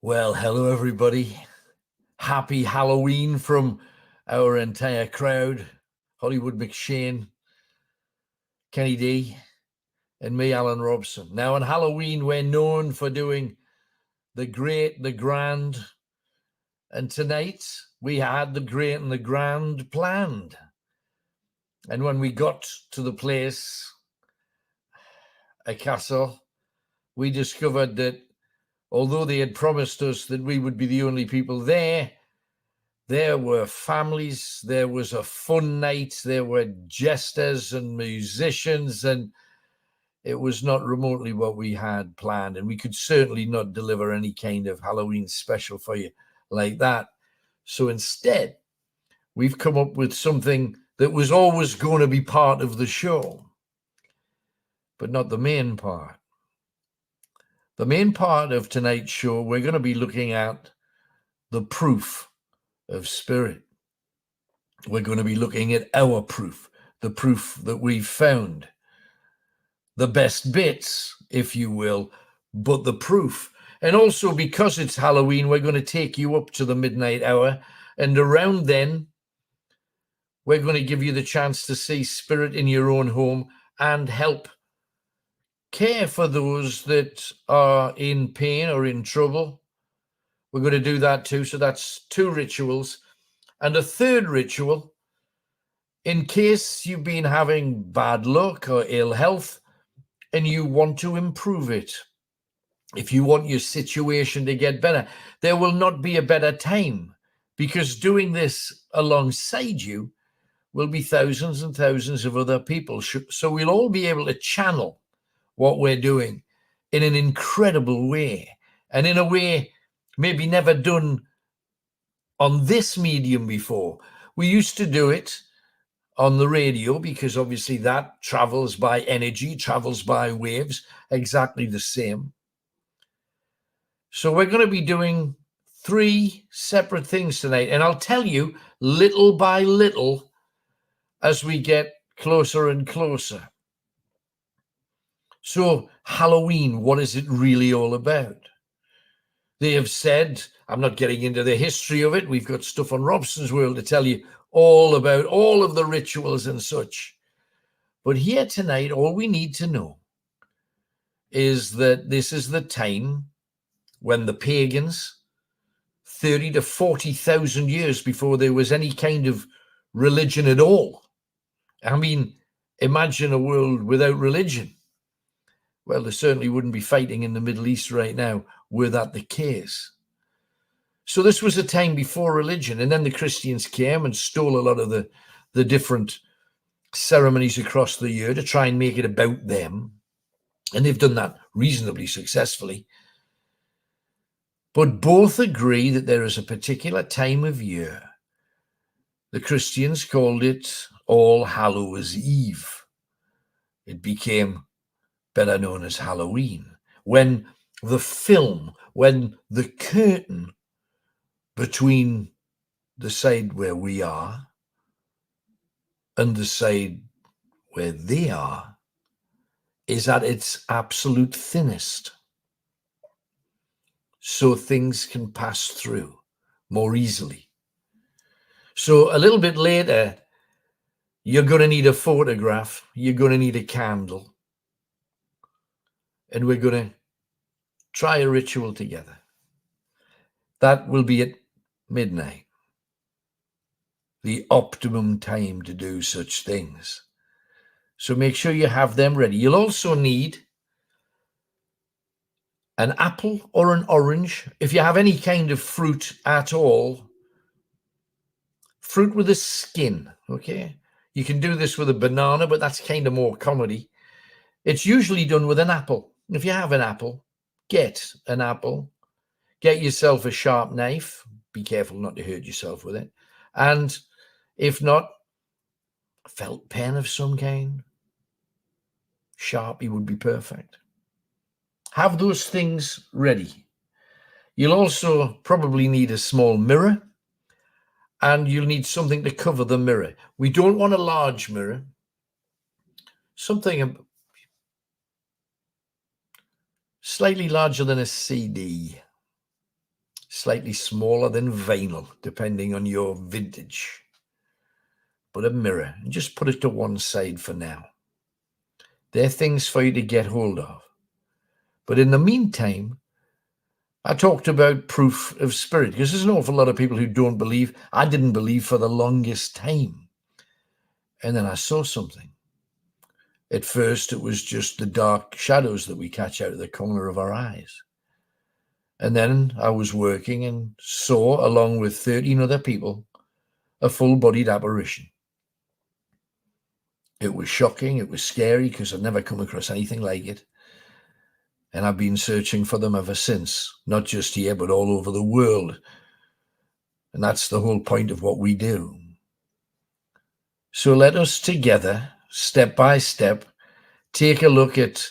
Well, hello, everybody. Happy Halloween from our entire crowd. Hollywood McShane, Kenny D, and me, Alan Robson. Now, on Halloween, we're known for doing the great, the grand. And tonight, we had the great and the grand planned. And when we got to the place, a castle, we discovered that although they had promised us that we would be the only people there were families, there was a fun night, there were jesters and musicians, and it was not remotely what we had planned. And we could certainly not deliver any kind of Halloween special for you like that. So instead, we've come up with something that was always going to be part of the show, but not the main part. The main part of tonight's show, we're going to be looking at the proof of spirit. We're going to be looking at our proof, the proof that we've found. The best bits, if you will, but the proof. And also, because it's Halloween, we're going to take you up to the midnight hour. And around then, we're going to give you the chance to see spirit in your own home and help care for those that are in pain or in trouble. We're going to do that too. So that's two rituals. And a third ritual, in case you've been having bad luck or ill health and you want to improve it, if you want your situation to get better, there will not be a better time, because doing this alongside you will be thousands and thousands of other people. So we'll all be able to channel what we're doing in an incredible way, and in a way maybe never done on this medium before. We used to do it on the radio because obviously that travels by energy, travels by waves, exactly the same. So we're going to be doing three separate things tonight, and I'll tell you little by little as we get closer and closer. So Halloween, what is it really all about? They have said, I'm not getting into the history of it. We've got stuff on Robson's World to tell you all about all of the rituals and such. But here tonight, all we need to know is that this is the time when the pagans, 30 to 40,000 years before there was any kind of religion at all. I mean, imagine a world without religion. Well, they certainly wouldn't be fighting in the Middle East right now, were that the case. So this was a time before religion, and then the Christians came and stole a lot of the different ceremonies across the year to try and make it about them. And they've done that reasonably successfully. But both agree that there is a particular time of year. The Christians called it All Hallows Eve. It became better known as Halloween, when the film, when the curtain between the side where we are and the side where they are is at its absolute thinnest. So things can pass through more easily. So a little bit later, you're going to need a photograph, you're going to need a candle, and we're going to try a ritual together. That will be at midnight, the optimum time to do such things. So make sure you have them ready. You'll also need an apple or an orange. If you have any kind of fruit at all, fruit with a skin, okay? You can do this with a banana, but that's kind of more comedy. It's usually done with an apple. If you have an apple, get an apple. Get yourself a sharp knife. Be careful not to hurt yourself with it. And if not, a felt pen of some kind. Sharpie would be perfect. Have those things ready. You'll also probably need a small mirror, and you'll need something to cover the mirror. We don't want a large mirror. Something slightly larger than a CD. slightly smaller than vinyl, depending on your vintage. But a mirror, and just put it to one side for now. They're things for you to get hold of. But in the meantime, I talked about proof of spirit, because there's an awful lot of people who don't believe. I didn't believe for the longest time. And then I saw something. At first, it was just the dark shadows that we catch out of the corner of our eyes. And then I was working and saw, along with 13 other people, a full-bodied apparition. It was shocking. It was scary because I'd never come across anything like it. And I've been searching for them ever since, not just here, but all over the world. And that's the whole point of what we do. So let us together, step by step, take a look at,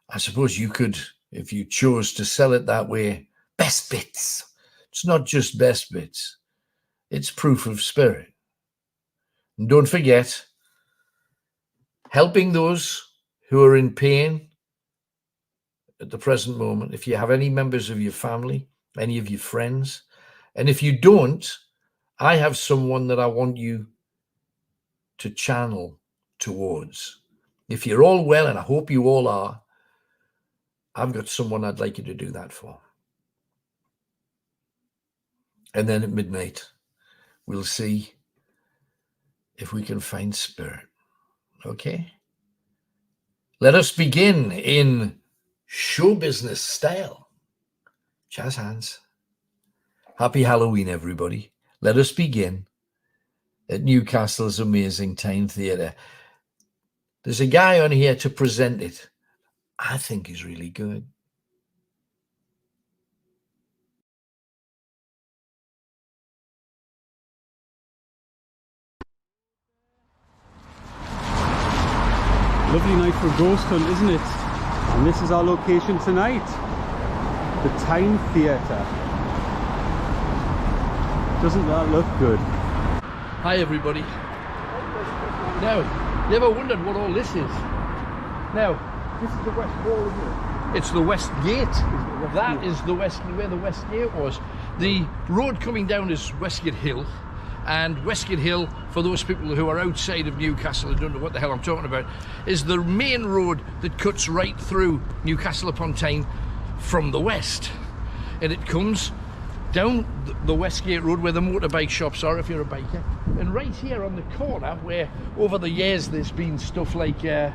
I suppose you could, if you chose to sell it that way, best bits. It's not just best bits. It's proof of spirit. And don't forget, helping those who are in pain at the present moment. If you have any members of your family, any of your friends, and if you don't, I have someone that I want you to channel towards. If you're all well, and I hope you all are, I've got someone I'd like you to do that for. And then at midnight, we'll see if we can find spirit. Okay? Let us begin in show business style. Jazz hands. Happy Halloween, everybody. Let us begin at Newcastle's amazing Time Theatre. There's a guy on here to present it. I think is really good. Lovely night for a ghost hunt, isn't it? And this is our location tonight. The Time Theatre. Doesn't that look good? Hi, everybody. Now, you ever wondered what all this is? Now, This is the West Wall, isn't it? it's the West Gate. That is the West, where the West Gate was. The road coming down is Westgate Hill. And Westgate Hill, for those people who are outside of Newcastle and don't know what the hell I'm talking about, is the main road that cuts right through Newcastle upon Tyne from the west. And it comes down the Westgate Road where the motorbike shops are, if you're a biker. And right here on the corner, where over the years there's been stuff like the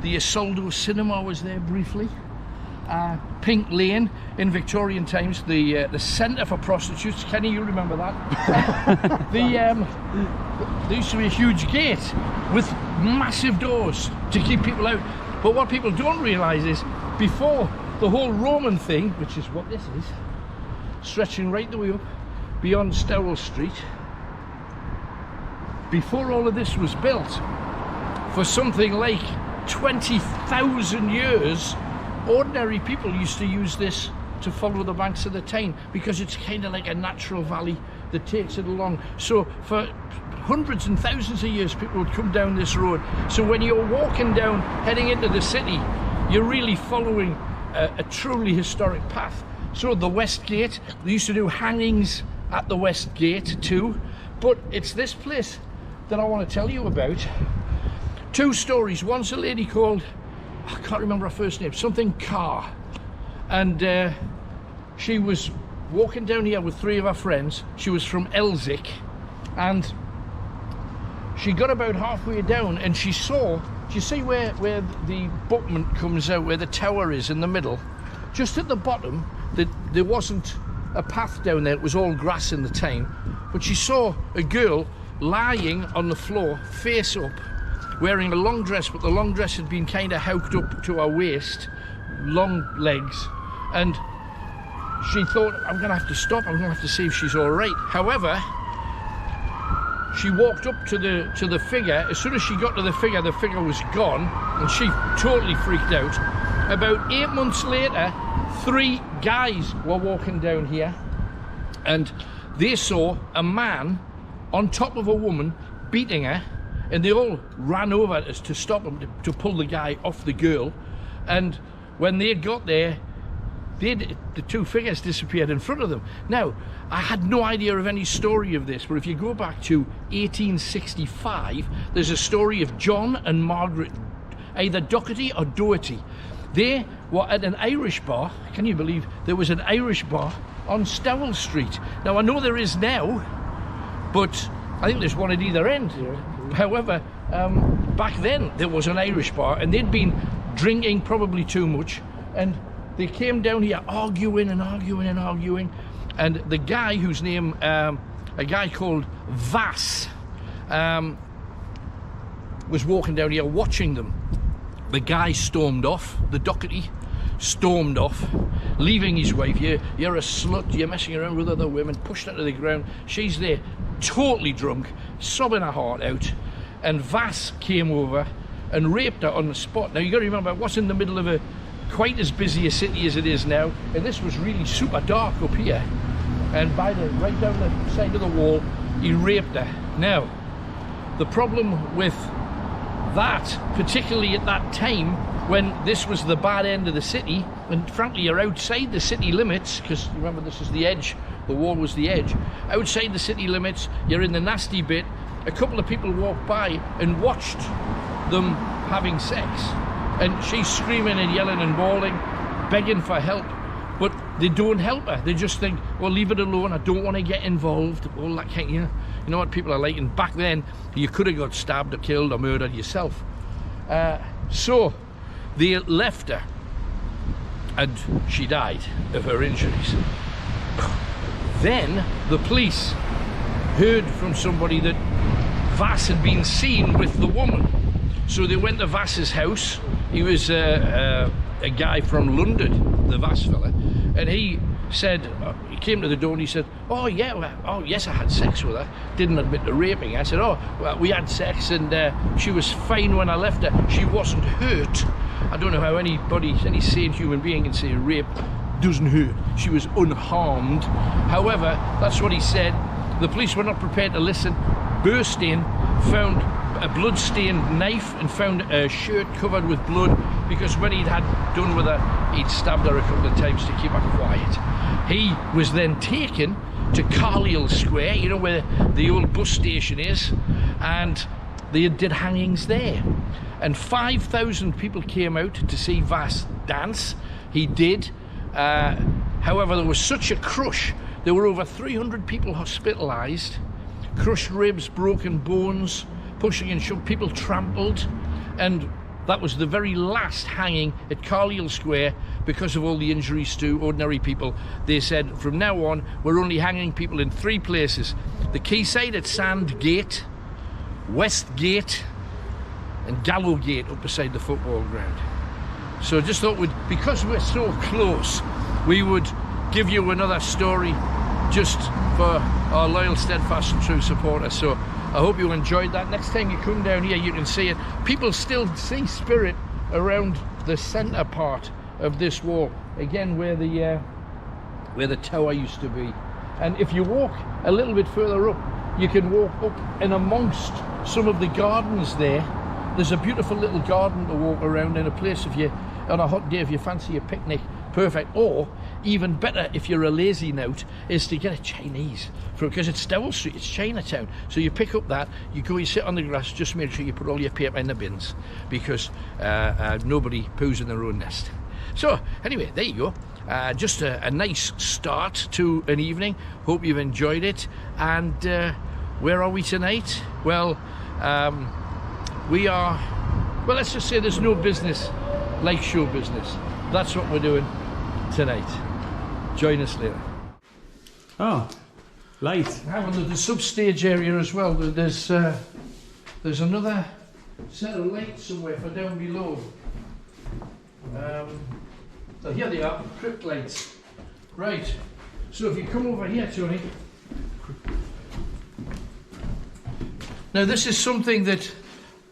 Isoldo Cinema was there briefly. Pink Lane in Victorian times, the centre for prostitutes. Kenny, you remember that? There used to be a huge gate with massive doors to keep people out. But what people don't realise is, before the whole Roman thing, which is what this is, stretching right the way up beyond Stowell Street, before all of this was built, for something like 20,000 years, ordinary people used to use this to follow the banks of the Tyne, because it's kind of like a natural valley that takes it along. So for hundreds and thousands of years, people would come down this road. So when you're walking down, heading into the city, you're really following a truly historic path. So the West Gate, they used to do hangings at the West Gate too, but it's this place that I want to tell you about. Two stories. One's a lady called, I can't remember her first name, something Carr, and she was walking down here with three of her friends. She was from Elsick, and she got about halfway down and she saw, do you see where the abutment comes out, where the tower is in the middle? Just at the bottom, there wasn't a path down there, it was all grass in the Tyne, but she saw a girl lying on the floor, face up, wearing a long dress, but the long dress had been kind of hooked up to her waist, long legs, and she thought, I'm going to have to stop, I'm going to have to see if she's all right. However, she walked up to the figure. As soon as she got to the figure was gone, and she totally freaked out. About 8 months later, 3 guys were walking down here, and they saw a man on top of a woman beating her, and they all ran over to stop him, to pull the guy off the girl. And when they got there, the two figures disappeared in front of them. Now, I had no idea of any story of this, but if you go back to 1865, there's a story of John and Margaret, either Doherty or Doherty. They were at an Irish bar. Can you believe there was an Irish bar on Stowell Street? Now, I know there is now, but I think there's one at either end. However, back then there was an Irish bar, and they'd been drinking probably too much, and they came down here arguing and arguing and arguing, and the guy whose name, a guy called Vass, was walking down here watching them. The guy stormed off, the Doherty stormed off, leaving his wife. You're a slut, you're messing around with other women, pushed her to the ground. She's there, totally drunk, sobbing her heart out, and Vass came over and raped her on the spot. Now you got to remember, it wasn't in the middle of a quite as busy a city as it is now, and this was really super dark up here, and right down the side of the wall he raped her. Now the problem with that, particularly at that time when this was the bad end of the city, and frankly you're outside the city limits, because remember this is the edge, the wall was the edge, outside the city limits, you're in the nasty bit. A couple of people walked by and watched them having sex, and she's screaming and yelling and bawling, begging for help, but they don't help her. They just think, well, leave it alone, I don't want to get involved, all that kind of, you know what people are like. And back then you could have got stabbed or killed or murdered yourself. So they left her, and she died of her injuries. Then the police heard from somebody that Vass had been seen with the woman, so they went to Vass's house. He was a guy from London, the Vass fella, and he said, he came to the door and he said, oh yeah, oh yes, I had sex with her. Didn't admit to raping. I said, oh well, we had sex, and she was fine when I left her. She wasn't hurt. I don't know how any sane human being can say rape doesn't hurt. She was unharmed. However, that's what he said. The police were not prepared to listen. Burst in, found a blood-stained knife, and found a shirt covered with blood, because when he'd had done with her, he'd stabbed her a couple of times to keep her quiet. He was then taken to Carlisle Square, you know where the old bus station is, and they did hangings there. And 5,000 people came out to see Vass dance. He did. However, there was such a crush. There were over 300 people hospitalised, crushed ribs, broken bones, pushing and shoving, people trampled, and that was the very last hanging at Carlisle Square because of all the injuries to ordinary people. They said, from now on, we're only hanging people in 3 places: the quayside at Sandgate, Westgate, and Gallowgate up beside the football ground. So I just thought because we're so close, we would give you another story just for our loyal, steadfast and true supporters. So I hope you enjoyed that. Next time you come down here, you can see it. People still see spirit around the centre part of this wall, again where the tower used to be. And if you walk a little bit further up, you can walk up and amongst some of the gardens there. There's a beautiful little garden to walk around in, a place if you, on a hot day, if you fancy a picnic, perfect. Or even better, if you're a lazy note, is to get a Chinese, because it's Stowell Street, it's Chinatown. So you pick up that, you go, you sit on the grass, just make sure you put all your paper in the bins, because nobody poos in their own nest. So anyway, there you go. Just a nice start to an evening. Hope you've enjoyed it. And where are we tonight? Well, we are, well, let's just say there's no business like show business. That's what we're doing tonight. Join us later. Oh, light. There's the sub-stage area as well. There's another set of lights somewhere for down below. So here they are, crypt lights. Right, so if you come over here, Tony. Now this is something that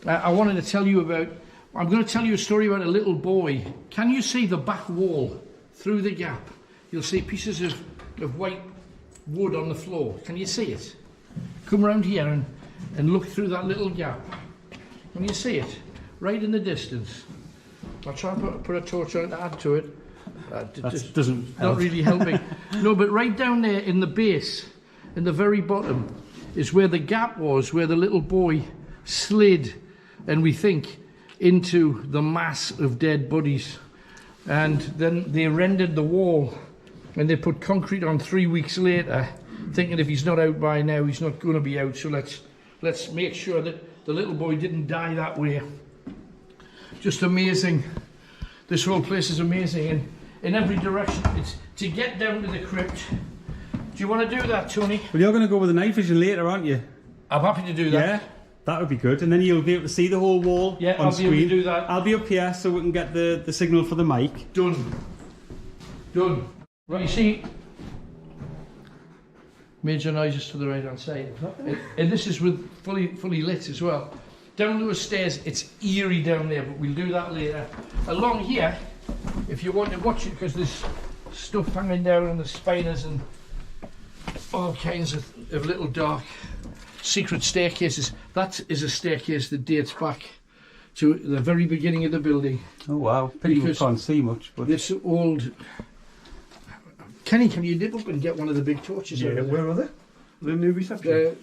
I wanted to tell you about. I'm going to tell you a story about a little boy. Can you see the back wall through the gap? You'll see pieces of white wood on the floor. Can you see it? Come around here and look through that little gap. Can you see it? Right in the distance. I'll try and put a torch on to add to it. That doesn't not help. really helping. No, but right down there in the base, in the very bottom, is where the gap was, where the little boy slid, and we think, into the mass of dead bodies. And then they rendered the wall, and they put concrete on 3 weeks later, thinking if he's not out by now, he's not going to be out. So let's make sure that the little boy didn't die that way. Just amazing. This whole place is amazing, and in every direction. It's to get down to the crypt. Do you want to do that, Tony? Well, you're going to go with the night vision later, aren't you? I'm happy to do that. Yeah, that would be good. And then you'll be able to see the whole wall Yeah, on I'll screen. be able to do that. I'll be up here so we can get the signal for the mic. Done. Done. Right, you see, major noises to the right hand side. And this is with fully lit as well. Down those stairs, it's eerie down there, but we'll do that later. Along here, if you want to watch it, because there's stuff hanging down on the spiders and all kinds of little dark secret staircases. That is a staircase that dates back to the very beginning of the building. Oh wow, people Because can't see much. But this old... Kenny, can you nip up and get one of the big torches over there? Where are they? The new reception?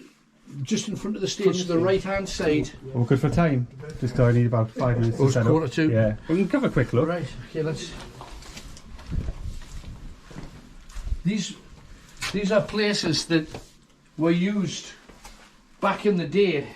Just in front of the stage, to the right hand side. we're good for time. Just I need about 5 minutes Oh, to set quarter up. to. Yeah, we can have a quick look. Right, okay, let's... These are places that were used back in the day.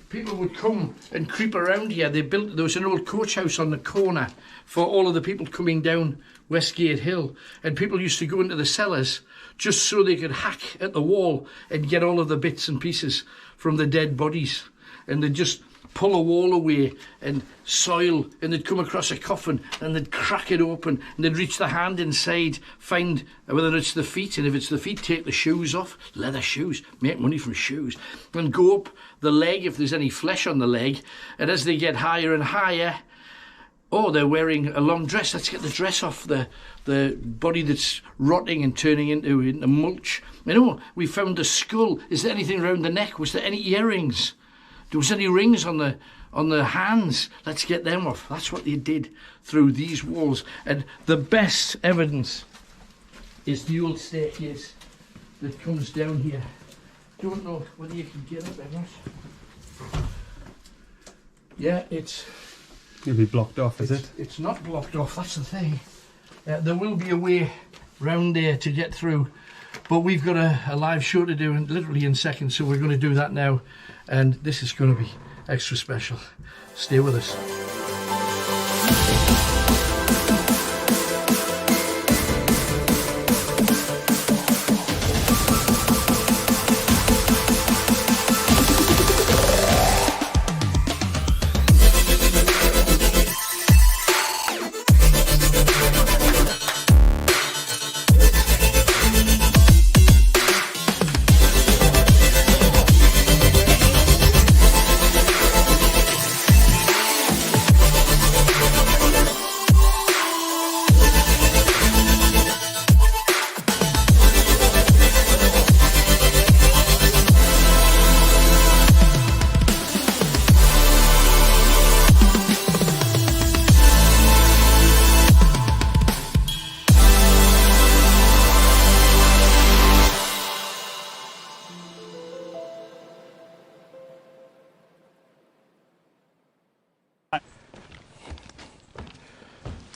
People would come and creep around here. There was an old coach house on the corner for all of the people coming down Westgate Hill, and people used to go into the cellars just so they could hack at the wall and get all of the bits and pieces from the dead bodies, and they'd just pull a wall away and soil, and they'd come across a coffin and they'd crack it open and they'd reach the hand inside, find whether it's the feet, and if it's the feet, take the shoes off, leather shoes, make money from shoes, and go up the leg if there's any flesh on the leg, and as they get higher and higher, oh, they're wearing a long dress, let's get the dress off the body that's rotting and turning into mulch. You know, we found the skull. Is there anything around the neck? Was there any earrings? There was any rings on the hands? Let's get them off. That's what they did through these walls. And the best evidence is the old staircase that comes down here. Don't know whether you can get up or not. Yeah, It'll be blocked off, is it? It's not blocked off, that's the thing. There will be a way round there to get through, but we've got a live show to do literally in seconds, so we're going to do that now, and this is going to be extra special. Stay with us.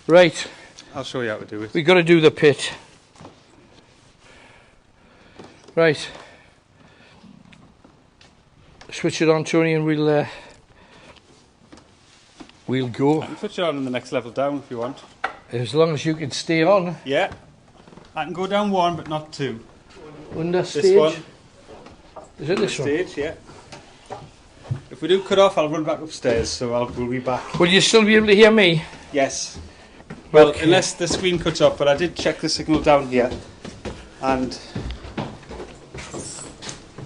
Right, I'll show you how to do it. we've got to do the pit. Right. Switch it on, Tony, and we'll go. I can switch it on in the next level down if you want. As long as you can stay on. Yeah. I can go down one, but not two. Under stage. This one. Is it this one? Stage, yeah. If we do cut off, I'll run back upstairs, so we'll be back. Will you still be able to hear me? Yes. Well, Okay. unless the screen cuts off, but I did check the signal down here. And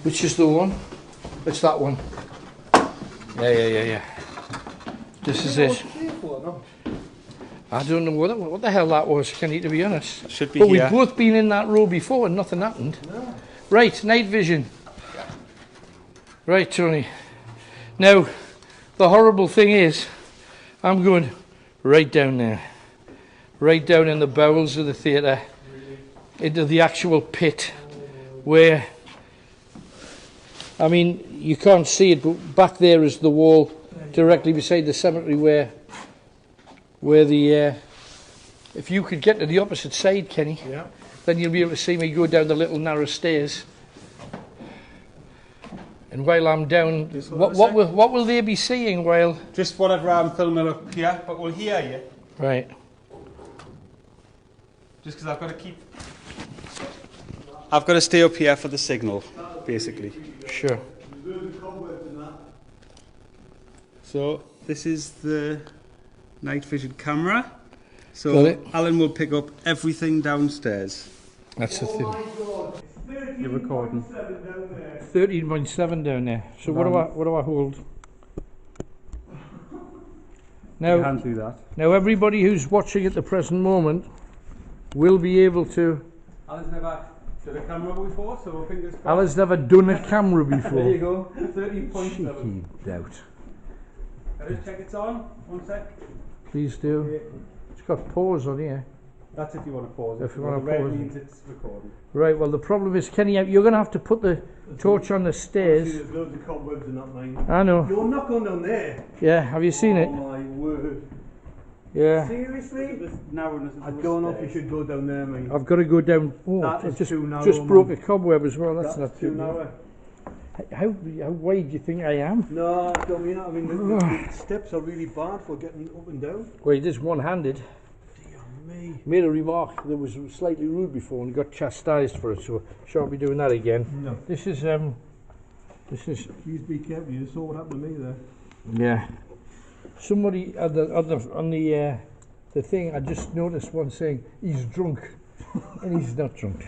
Which is the one? It's that one. Yeah. This is it. I don't know what the hell that was, Kenny, to be honest. it should be But here. we've both been in that row before and nothing happened. No. Right, night vision. Right, Tony. Now, the horrible thing is, I'm going right down there. right down in the bowels of the theatre, into the actual pit, where, I mean, you can't see it, but back there is the wall directly beside the cemetery where the, if you could get to the opposite side, Kenny, Yeah. then you'll be able to see me go down the little narrow stairs. And while I'm down, what will they be seeing while? Just whatever I'm filming up here, but we'll hear you. Right. Just because I've got to stay up here for the signal, basically. Sure. So this is the night vision camera. Got So it. Alan will pick up everything downstairs. That's the thing. You're recording. 13.7 down there. So what do I hold? You Now, can't do that. now everybody who's watching at the present moment will be able to. Alan's never done a camera before, so fingers crossed. Alan's never done a camera There you before. go. 13.7. Cheeky doubt. Can I just check it's on? 1 sec. Please do. It's got pause on here. That's if you want to pause it. If you wanna The red pause it. means it's recording. Right. Well, the problem is, Kenny, you're going to have to put the torch on the See, stairs. there's loads of cobwebs in that mine. I know. You're not going down there. Yeah. Have you seen Oh it? my word. Yeah. Seriously? This narrowness of I the don't know if you stairs. should go down there, mate. I've got to go down. Oh, That I is just too narrow, just broke a man. cobweb as well. That's That's not too good. narrow. How wide do you think I am? No, I don't mean that. I mean, the steps are really bad for getting up and down. Well, he is one-handed. Dear me. Made a remark that was slightly rude before and got chastised for it, so shan't be doing that again. No. This is Please be careful. You saw what happened to me there. yeah. Somebody on the thing, I just noticed one saying he's drunk, and he's not drunk.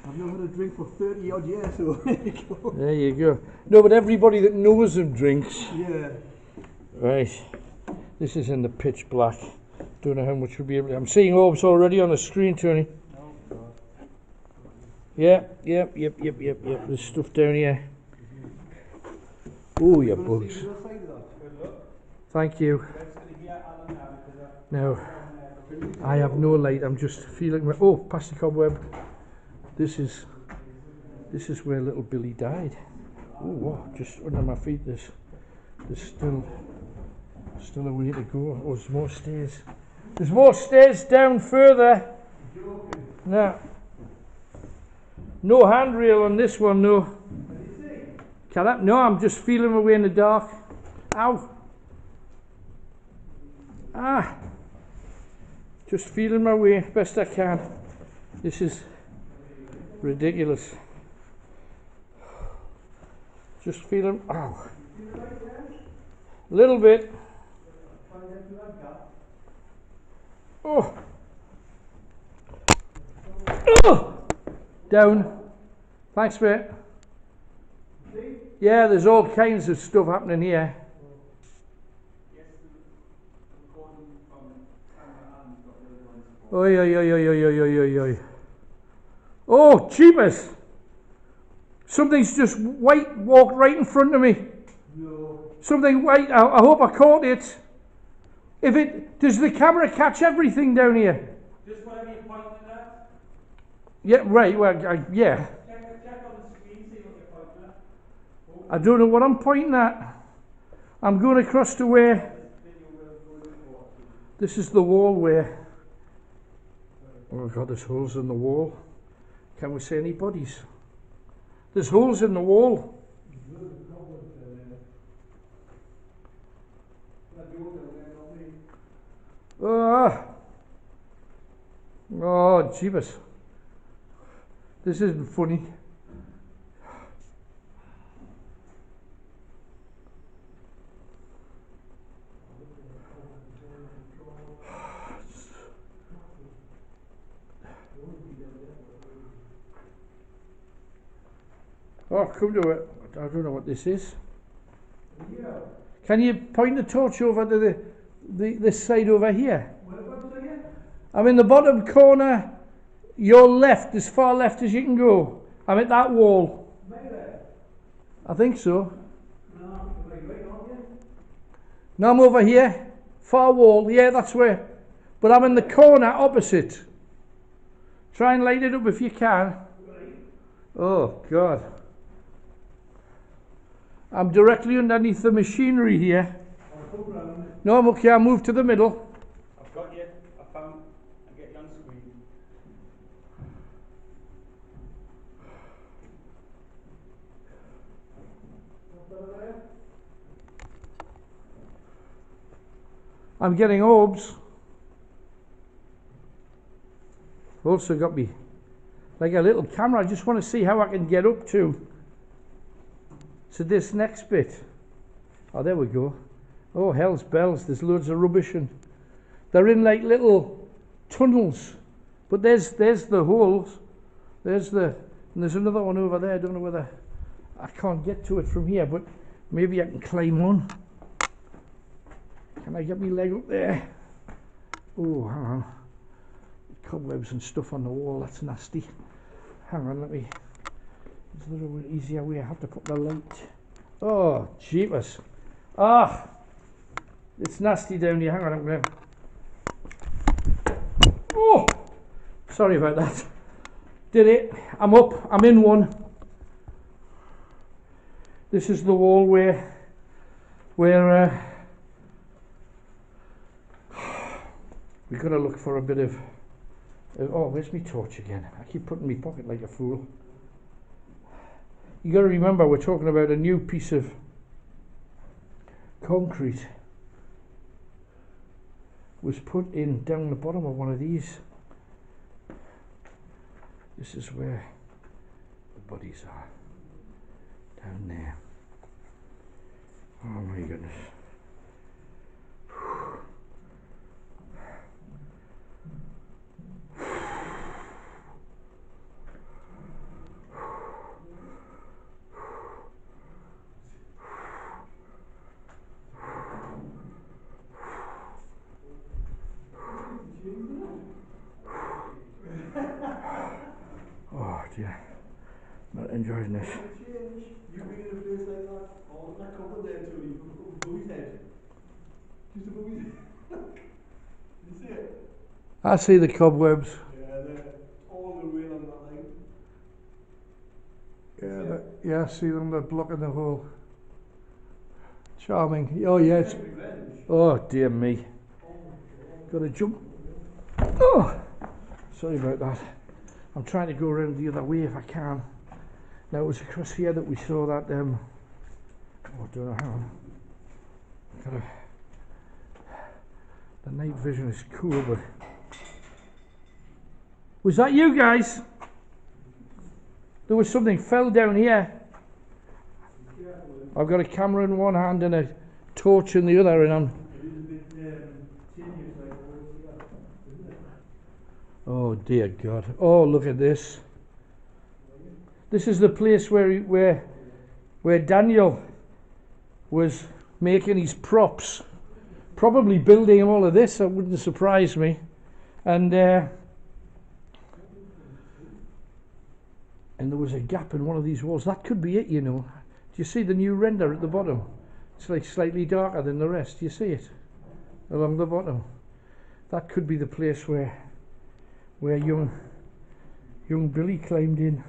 I've not had a drink for 30 odd years, so there you go. There you go. No, but everybody that knows him drinks. Yeah. Right. This is in the pitch black. Don't know how much we'll be able to. I'm seeing orbs already on the screen, Tony. Yep. There's stuff down here. Oh, you bugs. Thank you. Now, I have no light. I'm just feeling. Oh, past the cobweb. This is where little Billy died. Oh, wow, just under my feet. There's still a way to go. Oh, there's more stairs. There's more stairs down further. No handrail on this one, no. No, I'm just feeling my way in the dark. Ow. Just feeling my way best I can. This is ridiculous. Just feeling, ow. A little bit. Oh. Oh. Down. Thanks, mate. Yeah, there's all kinds of stuff happening here. Oi, oi, oi, oi, oi, oi, oi, oi. Oh, jeepers! Something's just white walked right in front of me. No. Something white. I hope I caught it. Does the camera catch everything down here? Just whatever you're pointing at. Yeah, right. Well, yeah. Check on the screen, see what you're pointing at. I don't know what I'm pointing at. I'm going across to where. This is the wall where. Oh God, there's holes in the wall. Can we see any bodies? There's holes in the wall. Oh, jeebus. This isn't funny. Oh, come to it. I don't know what this is. Can you point the torch over to this side over here? I'm in the bottom corner, your left, as far left as you can go. I'm at that wall. I think so. No, I'm over here. Far wall. Yeah, that's where. but I'm in the corner opposite. Try and light it up if you can. Oh God. I'm directly underneath the machinery here. No, I'm okay, I'll move to the middle. I've got you. I found. I get you on screen. I'm getting orbs. Also got me like a little camera. I just want to see how I can get up to this next bit. Oh, there we go. Oh, hell's bells. There's loads of rubbish and they're in like little tunnels. But there's the holes. And there's another one over there. I don't know whether I can't get to it from here, but maybe I can climb on. Can I get my leg up there? Oh, hang on. Cobwebs and stuff on the wall, that's nasty. Hang on, is there an easier way? I have to put the light. Oh, jeepers. Ah, it's nasty down here. Hang on, I'm going to... Oh, sorry about that. Did it. I'm up. I'm in one. This is the wall where we've got to look for a bit of... Oh, where's my torch again? I keep putting in my pocket like a fool. You got to remember, we're talking about a new piece of concrete was put in down the bottom of one of these. This is where the bodies are, down there. Oh my goodness. Oh dear, not enjoying this. You bring in a place like that, or that cover there too, you put above his head. Just above his head. You see it? I see the cobwebs. Yeah, they're all the way along that line. Yeah, I see them, they're blocking the hole. Charming. Oh yes. Oh dear me. Got to jump. Oh, sorry about that. I'm trying to go around the other way if I can. Now it was across here that we saw that oh, I don't know, hang on. The night vision is cool, but was that you guys? There was something fell down here. I've got a camera in one hand and a torch in the other, and I'm... Oh dear God. Oh, look at this. This is the place where Daniel was making his props. Probably building all of this, that wouldn't surprise me. And there was a gap in one of these walls. That could be it, you know. Do you see the new render at the bottom? It's like slightly darker than the rest. Do you see it? Along the bottom. That could be the place where young Billy climbed in.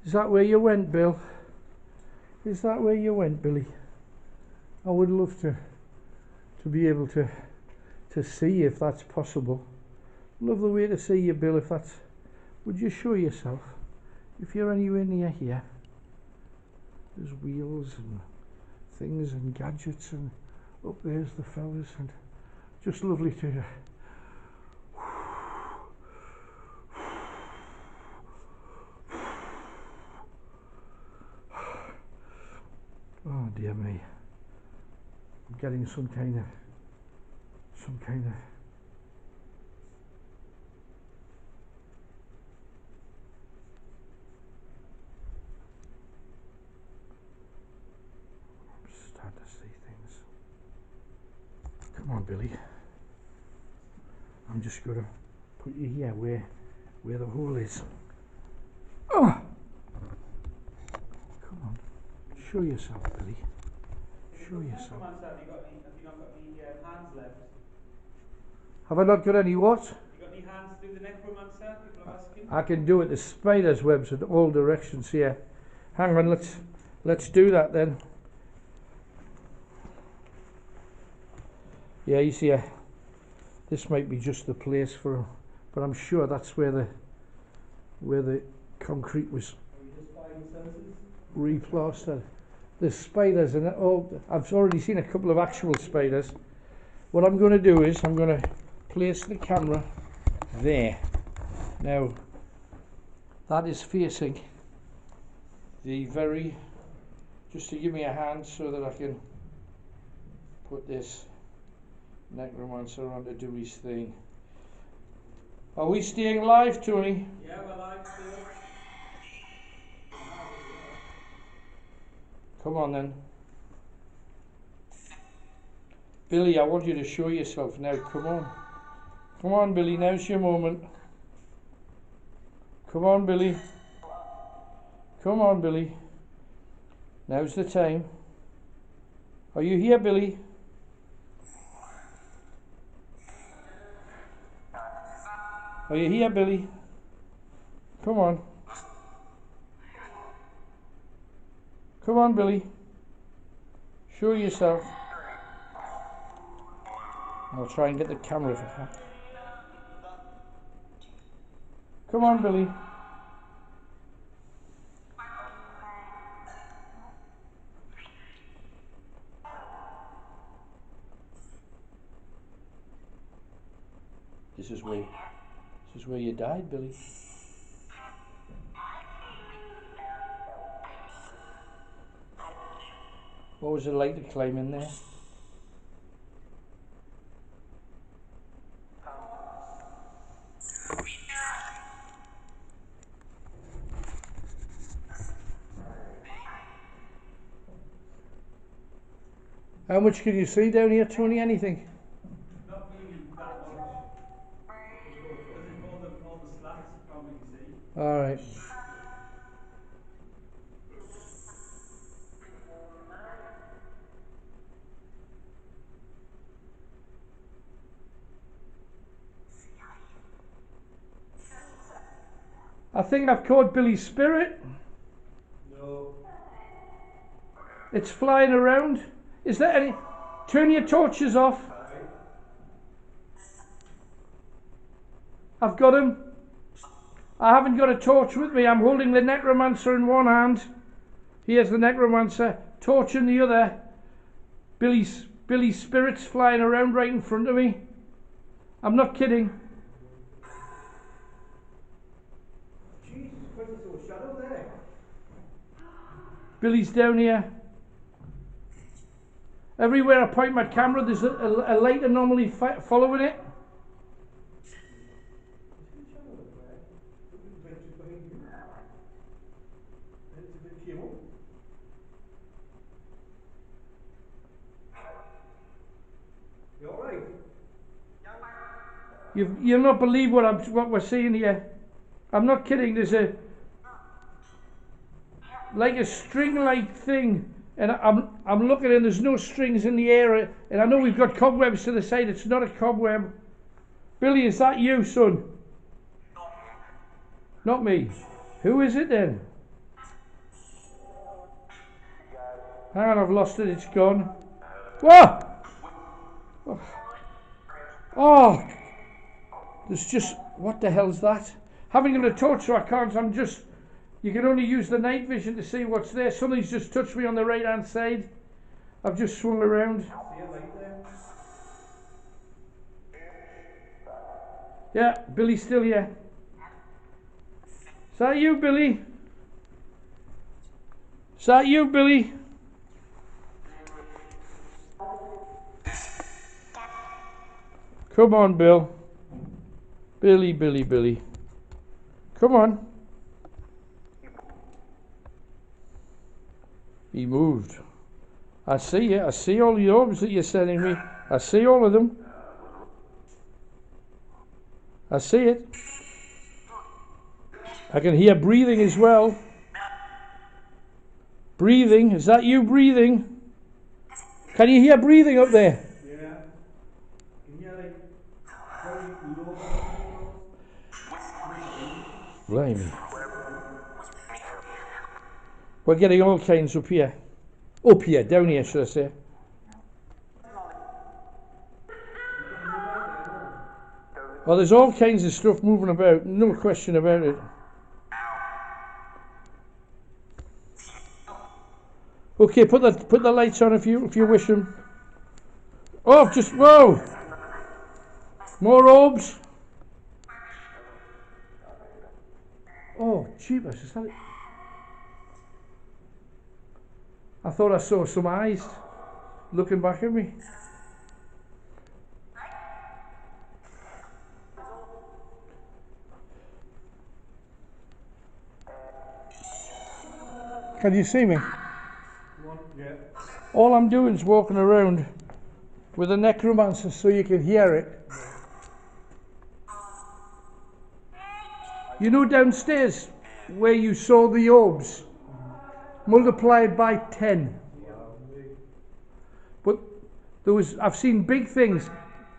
Is that where you went, Bill? Is that where you went, Billy? I would love to be able to see if that's possible. Love the way to see you, Bill, if that's... Would you show yourself? If you're anywhere near here. There's wheels and things and gadgets, and up there's the fellas, and just lovely to... Oh dear me. I'm getting some kind of I'm starting to see things. Come on, Billy. I'm just gonna put you here where the hole is. Oh! Come on. Show yourself, Billy. Show yourself. Have you not got any hands left? Have I not got any what? You got any hands to do the necromancer? People are asking. I can do it. The spider's webs in all directions here. Hang on, let's do that then. Yeah, you see, this might be just the place for him, but I'm sure that's where the concrete was replastered. There's spiders in it. Oh, I've already seen a couple of actual spiders. What I'm going to do is I'm going to place the camera there. Now, that is facing the very, just to give me a hand so that I can put this necromancer on to do his thing. Are we staying live, Tony? Yeah, we're live still. Come on then. Billy, I want you to show yourself now. Come on. Come on, Billy, now's your moment. Come on, Billy. Come on, Billy. Now's the time. Are you here, Billy? Are you here, Billy? Come on. Come on, Billy. Show yourself. I'll try and get the camera if I can. Come on, Billy. This is where you died, Billy. What was it like to climb in there? How much can you see down here, Tony? Anything? Not really that much. Because it's all the slats you can't really see. All right. I think I've caught Billy's spirit. No. It's flying around. Is there any? Turn your torches off. I've got him. I haven't got a torch with me. I'm holding the necromancer in one hand. Here's the necromancer. Torch in the other. Billy's spirit's flying around right in front of me. I'm not kidding. Jesus Christ, there's a shadow there. Billy's down here. Everywhere I point my camera, there's a light anomaly following it. You alright? You'll not believe what we're seeing here. I'm not kidding. There's like a string-like thing, and I'm looking, and there's no strings in the air, and I know we've got cobwebs to the side. It's not a cobweb. Billy, is that you, son? Not me. Who is it then? Hang on, I've lost it. It's gone. Whoa! Oh! There's just, what the hell's that? Haven't got a torch, so I can't. You can only use the night vision to see what's there. Something's just touched me on the right hand side. I've just swung around. See a light there? Yeah, Billy's still here. Is that you, Billy? Is that you, Billy? Come on, Bill. Billy. Come on. He moved. I see you. I see all the orbs that you're sending me. I see all of them. I see it. I can hear breathing as well. Breathing. Is that you breathing? Can you hear breathing up there? Yeah. Can you hear like Blimey. We're getting all kinds up here. Up here, down here, should I say. Well, there's all kinds of stuff moving about, no question about it. Okay, put the lights on if you wish them. Oh, just whoa! More orbs. Oh, jeepers, is that it? I thought I saw some eyes looking back at me. Can you see me? Yeah. All I'm doing is walking around with a necromancer so you can hear it. You know downstairs where you saw the orbs? Multiplied by 10. But I've seen big things.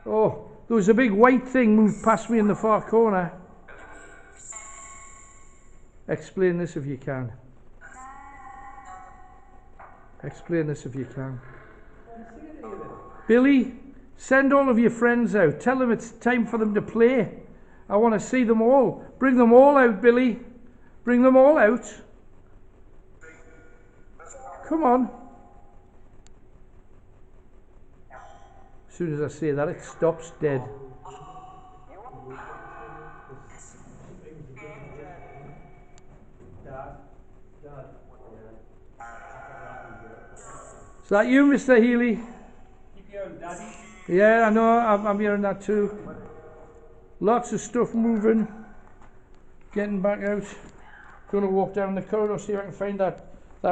Oh, there was a big white thing move past me in the far corner. Explain this if you can. Explain this if you can. Billy, send all of your friends out. Tell them it's time for them to play. I want to see them all. Bring them all out, Billy. Bring them all out. Come on. As soon as I say that, it stops dead. Is that you, Mr. Healy? Keep going, Daddy. Yeah, I know. I'm hearing that too. Lots of stuff moving. Getting back out. Going to walk down the corridor, see if I can find that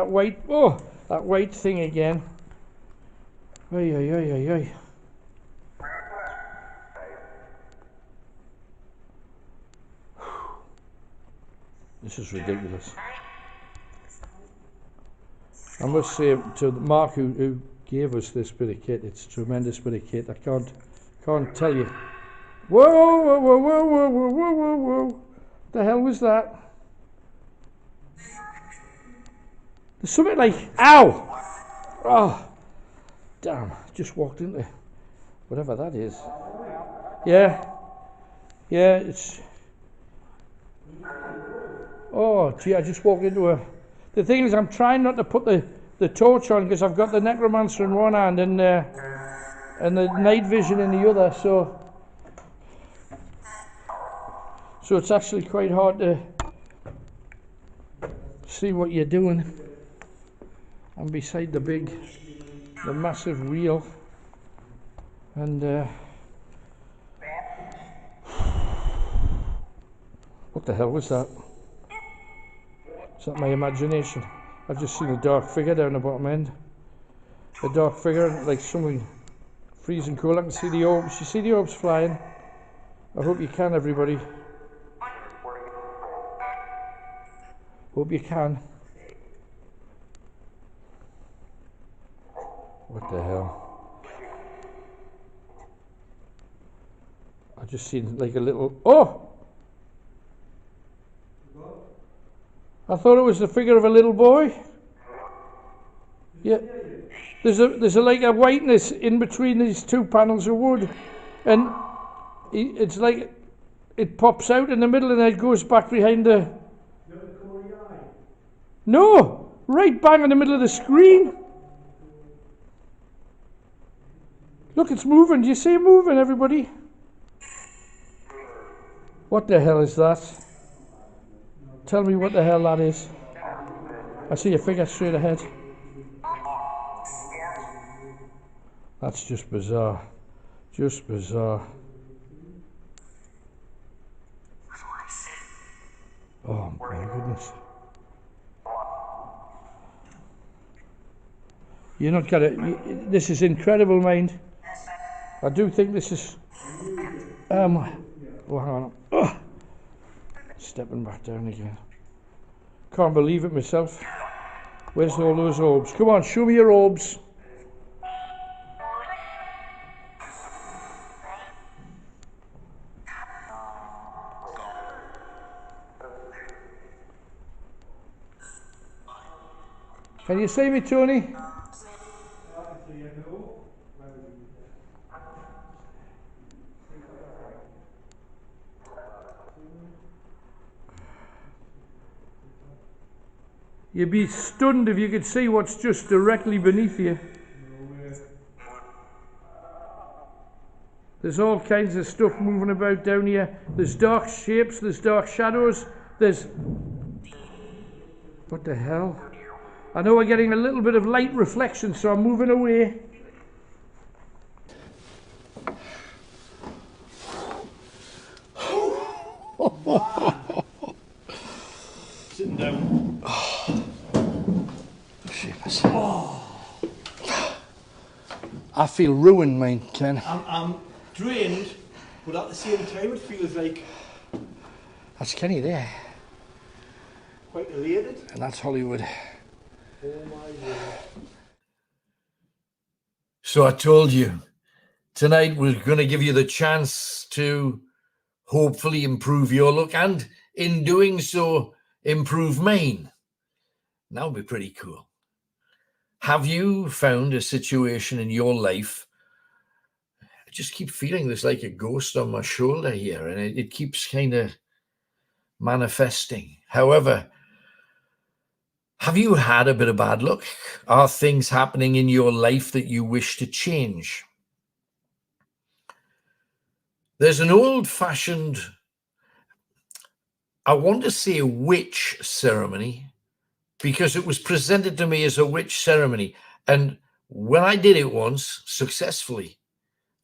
white thing again. Ay, ay, ay, ay, ay. This is ridiculous. I must say to Mark who gave us this bit of kit, it's a tremendous bit of kit. I can't tell you. Whoa, whoa, whoa, whoa, whoa, whoa, whoa, whoa, whoa. What the hell was that? There's something like, ow! Oh, damn, just walked into whatever that is. Yeah, it's, oh gee, I just walked into a, the thing is I'm trying not to put the torch on because I've got the necromancer in one hand and the night vision in the other, so it's actually quite hard to see what you're doing. I'm beside the massive wheel, and what the hell was that? Is that my imagination? I've just seen a dark figure down the bottom end. A dark figure, like something freezing cold. I can see the orbs. You see the orbs flying? I hope you can, everybody. Hope you can. What the hell? I just seen like a little, oh! I thought it was the figure of a little boy. Yeah. There's a like a whiteness in between these two panels of wood, and it's like it pops out in the middle and then it goes back behind the. No, right bang in the middle of the screen. Look, it's moving. Do you see it moving, everybody? What the hell is that? Tell me what the hell that is. I see a figure straight ahead. That's just bizarre. Just bizarre. Oh my goodness. You're not gonna. This is incredible, mind. I do think this is. Oh, hang on. Oh. Stepping back down again. Can't believe it myself. Where's all those orbs? Come on, show me your orbs. Can you see me, Tony? You'd be stunned if you could see what's just directly beneath you. There's all kinds of stuff moving about down here. There's dark shapes, there's dark shadows, there's... What the hell? I know we're getting a little bit of light reflection, so I'm moving away. Sitting down. Shapers. I feel ruined, mate, Ken. I'm drained, but at the same time it feels like That's Kenny there, quite elated. and that's Hollywood. Oh my God. So I told you, tonight we're going to give you the chance to hopefully improve your look, and in doing so, improve mine. That would be pretty cool. Have you found a situation in your life? I just keep feeling there's like a ghost on my shoulder here, and it keeps kind of manifesting. However, have you had a bit of bad luck? Are things happening in your life that you wish to change? There's an old-fashioned, I want to say witch ceremony, because it was presented to me as a witch ceremony. And when I did it once successfully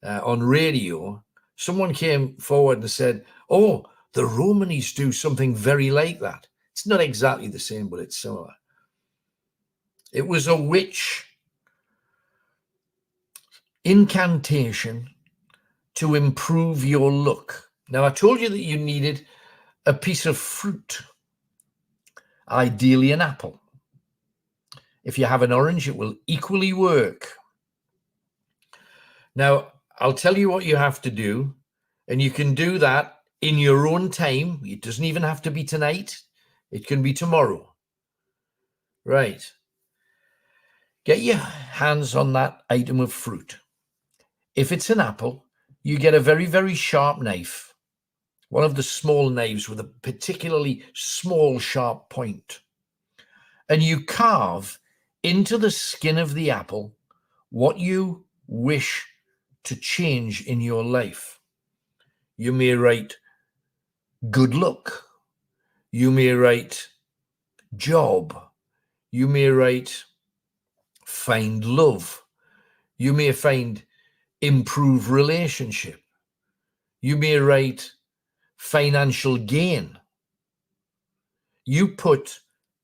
on radio, someone came forward and said, oh, the Romanies do something very like that. It's not exactly the same, but it's similar. It was a witch incantation to improve your look. Now, I told you that you needed a piece of fruit, ideally an apple. If you have an orange, it will equally work. Now, I'll tell you what you have to do, and you can do that in your own time. It doesn't even have to be tonight. It can be tomorrow. Right. Get your hands on that item of fruit. If it's an apple, you get a very, very sharp knife, one of the small knives with a particularly small, sharp point, and you carve into the skin of the apple what you wish to change in your life. You may write good luck. You may write job. You may write find love. You may find improve relationship. You may write financial gain. You put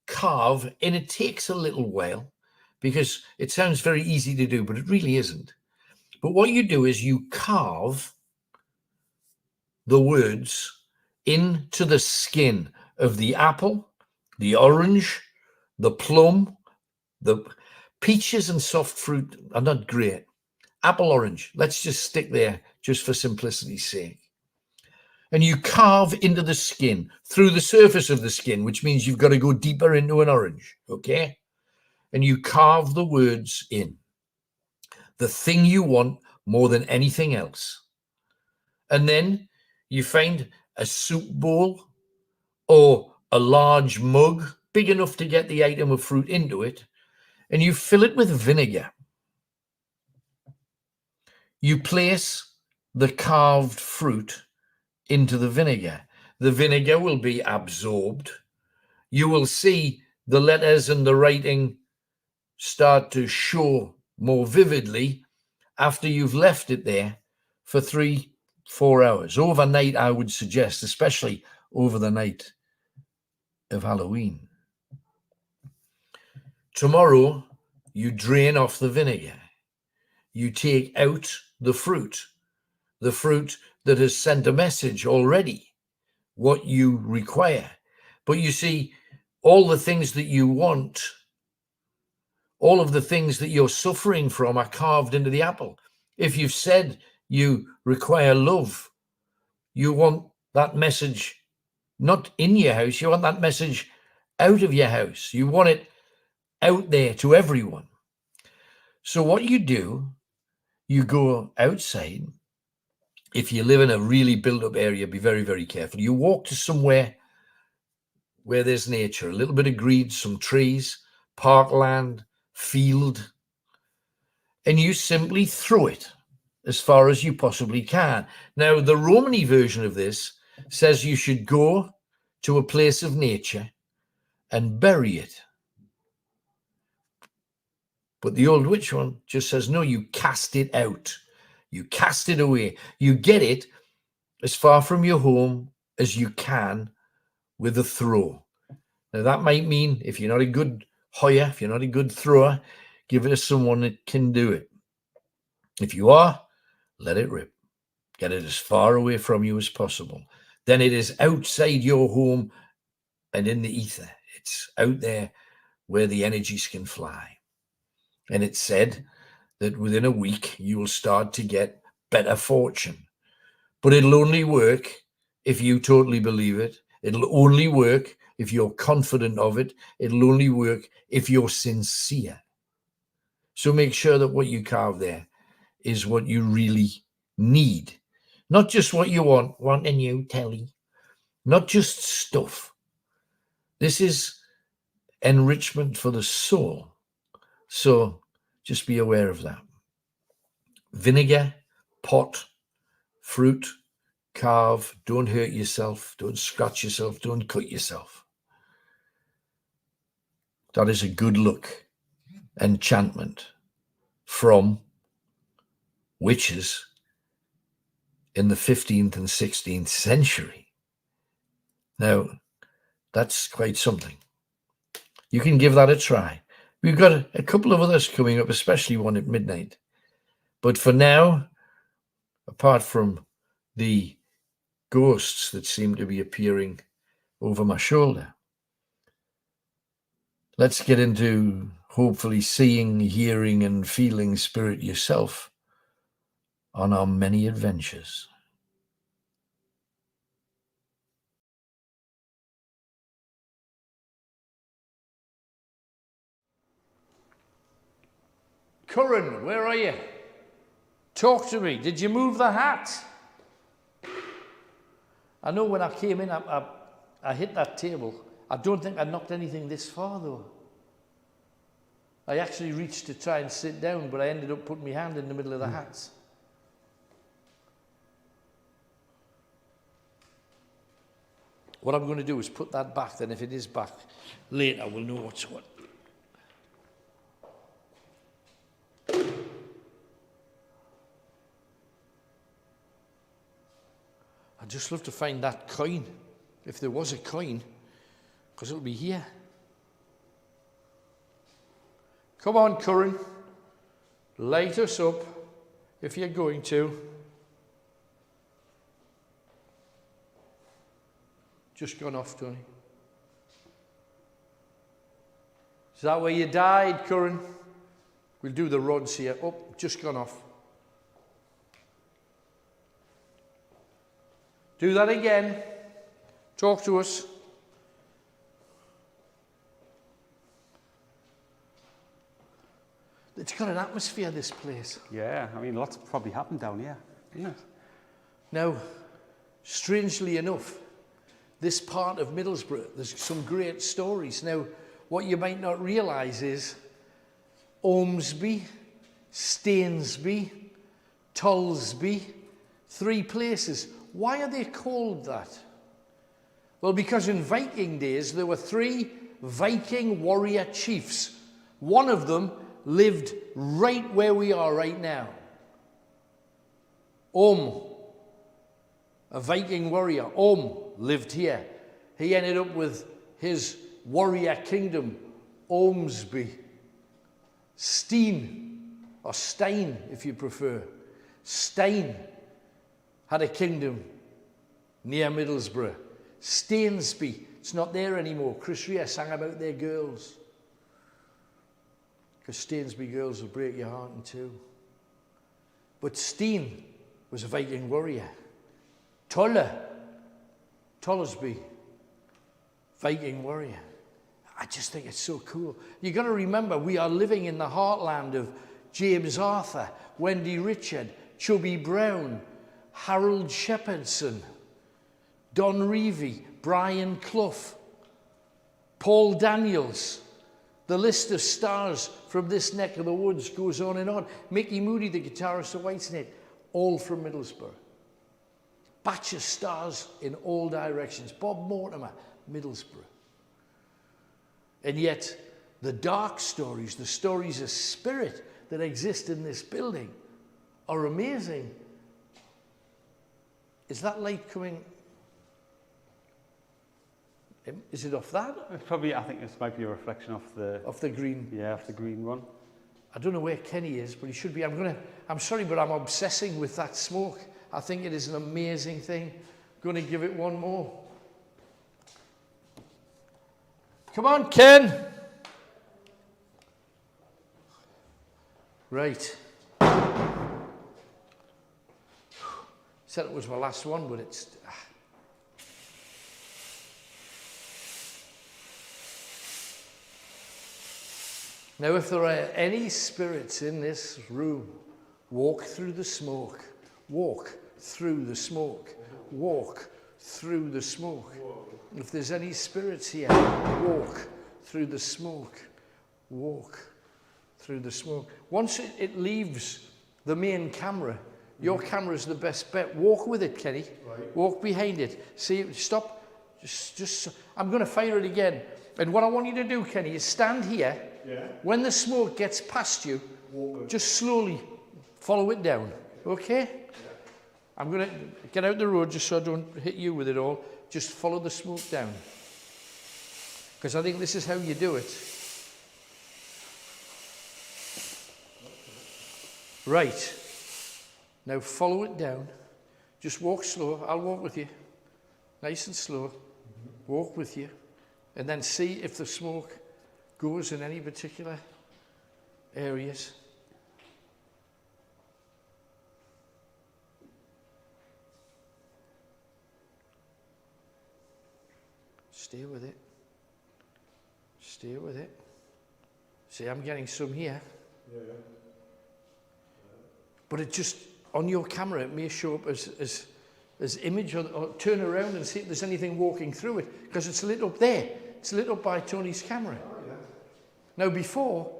carve, and it takes a little while because it sounds very easy to do, but it really isn't. But what you do is you carve the words into the skin of the apple, the orange, the plum, the peaches and soft fruit are not great. Apple, orange, let's just stick there just for simplicity's sake. And you carve into the skin through the surface of the skin, which means you've got to go deeper into an orange, okay? And you carve the words in. The thing you want more than anything else. And then you find a soup bowl or a large mug big enough to get the item of fruit into it, and you fill it with vinegar. You place the carved fruit into the vinegar. The vinegar will be absorbed. You will see the letters and the writing start to show more vividly after you've left it there for 3-4 hours. Overnight, I would suggest, especially over the night of Halloween. Tomorrow, you drain off the vinegar. You take out the fruit that has sent a message already, what you require. But you see, all the things that you want, all of the things that you're suffering from are carved into the apple. If you've said you require love, you want that message not in your house, you want that message out of your house. You want it out there to everyone. So what you do, you go outside. If you live in a really built-up area, be very, very careful. You walk to somewhere where there's nature, a little bit of green, some trees, parkland, field, and you simply throw it as far as you possibly can. Now, the Romany version of this says you should go to a place of nature and bury it. But the old witch one just says, no, you cast it out. You cast it away. You get it as far from your home as you can with a throw. Now, that might mean if you're not a good hoyer, if you're not a good thrower, give it to someone that can do it. If you are, let it rip. Get it as far away from you as possible. Then it is outside your home and in the ether. It's out there where the energies can fly. And it's said that within a week, you will start to get better fortune. But it'll only work if you totally believe it. It'll only work if you're confident of it. It'll only work if you're sincere. So make sure that what you carve there is what you really need. Not just what you want a new telly. Not just stuff. This is enrichment for the soul. So just be aware of that. Vinegar, pot, fruit, carve. Don't hurt yourself. Don't scratch yourself. Don't cut yourself. That is a good luck enchantment from witches in the 15th and 16th century. Now, that's quite something. You can give that a try. We've got a couple of others coming up, especially one at midnight. But for now, apart from the ghosts that seem to be appearing over my shoulder, let's get into hopefully seeing, hearing, and feeling spirit yourself on our many adventures. Curran, where are you? Talk to me. Did you move the hat? I know when I came in, I hit that table. I don't think I knocked anything this far, though. I actually reached to try and sit down, but I ended up putting my hand in the middle of the hats. What I'm going to do is put that back, then if it is back later, we'll know what's what. I'd just love to find that coin, if there was a coin, because it'll be here. Come on, Curran. Light us up, if you're going to. Just gone off, Tony. Is that where you died, Curran? We'll do the rods here. Oh, just gone off. Do that again. Talk to us. It's got an atmosphere, this place. Yeah, I mean, lots probably happened down here, isn't it? Now, strangely enough, this part of Middlesbrough, there's some great stories. Now, what you might not realise is Ormsby, Stainsby, Tollsby, 3 places. Why are they called that? Well, because in Viking days, there were 3 Viking warrior chiefs. One of them lived right where we are right now. A Viking warrior, lived here. He ended up with his warrior kingdom, Ormsby. Stein, or Stein if you prefer. Stein had a kingdom near Middlesbrough. Stainsby, it's not there anymore. Chris Rea sang about their girls. Because Stainsby girls will break your heart in two. But Stein was a Viking warrior. Tollesby, Viking warrior. I just think it's so cool. You got to remember, we are living in the heartland of James Arthur, Wendy Richard, Chubby Brown, Harold Shepherdson, Don Reevy, Brian Clough, Paul Daniels. The list of stars from this neck of the woods goes on and on. Mickey Moody, the guitarist of Whitesnake, all from Middlesbrough. Batch of stars in all directions. Bob Mortimer, Middlesbrough. And yet, the dark stories, the stories of spirit that exist in this building are amazing. Is that light coming? Is it off that? It's probably, I think this might be a reflection off the... Off the green? Yeah, off the green one. I don't know where Kenny is, but he should be. I'm sorry, but I'm obsessing with that smoke. I think it is an amazing thing. I'm going to give it one more. Come on, Ken. Right. Said it was my last one, but it's... Now, if there are any spirits in this room, walk through the smoke. Walk through the smoke. Walk through the smoke. If there's any spirits here, walk through the smoke. Walk through the smoke. Once it leaves the main camera, your camera's the best bet. Walk with it, Kenny. Right. Walk behind it. See, stop. Just. I'm going to fire it again. And what I want you to do, Kenny, is stand here. Yeah. When the smoke gets past you, Walk it. just slowly follow it down. Okay? Yeah. I'm going to get out the road just so I don't hit you with it all. Just follow the smoke down. Because I think this is how you do it. Right. Now follow it down. Just walk slow. I'll walk with you. Nice and slow. Walk with you. And then see if the smoke goes in any particular areas. Stay with it. Stay with it. See, I'm getting some here. Yeah. But it just, on your camera, it may show up as image, or turn around and see if there's anything walking through it, because it's lit up there. It's lit up by Tony's camera. Oh, yeah. Now before,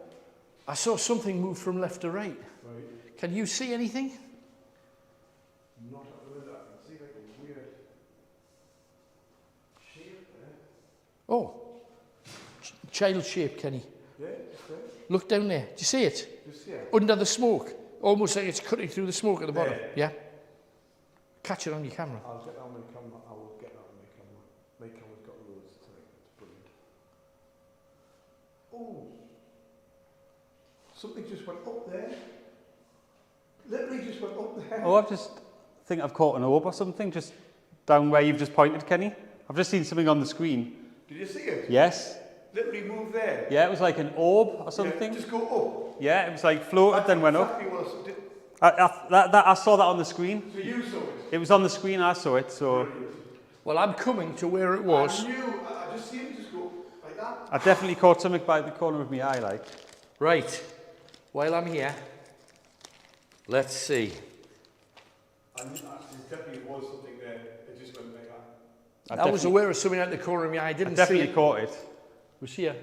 I saw something move from left to right. Right. Can you see anything? Not up with that. I can see like a weird shape there. Oh, child shape, Kenny. Yeah, it's there. Look down there. Do you see it? Just here. Under the smoke. Almost like it's cutting through the smoke at the bottom. There. Yeah? Catch it on your camera. I'll get that on my camera. I will get that on my camera. My camera's got loads tonight. That's brilliant. Oh. Something just went up there. Literally just went up there. Oh, I've just think I've caught an orb or something, just down where you've just pointed, Kenny. I've just seen something on the screen. Did you see it? Yes. Literally moved there. Yeah, it was like an orb or something. Yeah, just go up. Yeah, it was like floated, then went up. Exactly what I saw that on the screen. so you saw it. It was on the screen, I saw it, so Well, I'm coming to where it was. I just seen it just go like that. I definitely caught something by the corner of my eye, like. Right. While I'm here, let's see. And there definitely was something there. It just went like that. I was aware of something out the corner of my eye. I didn't see definitely it. caught it. It was here.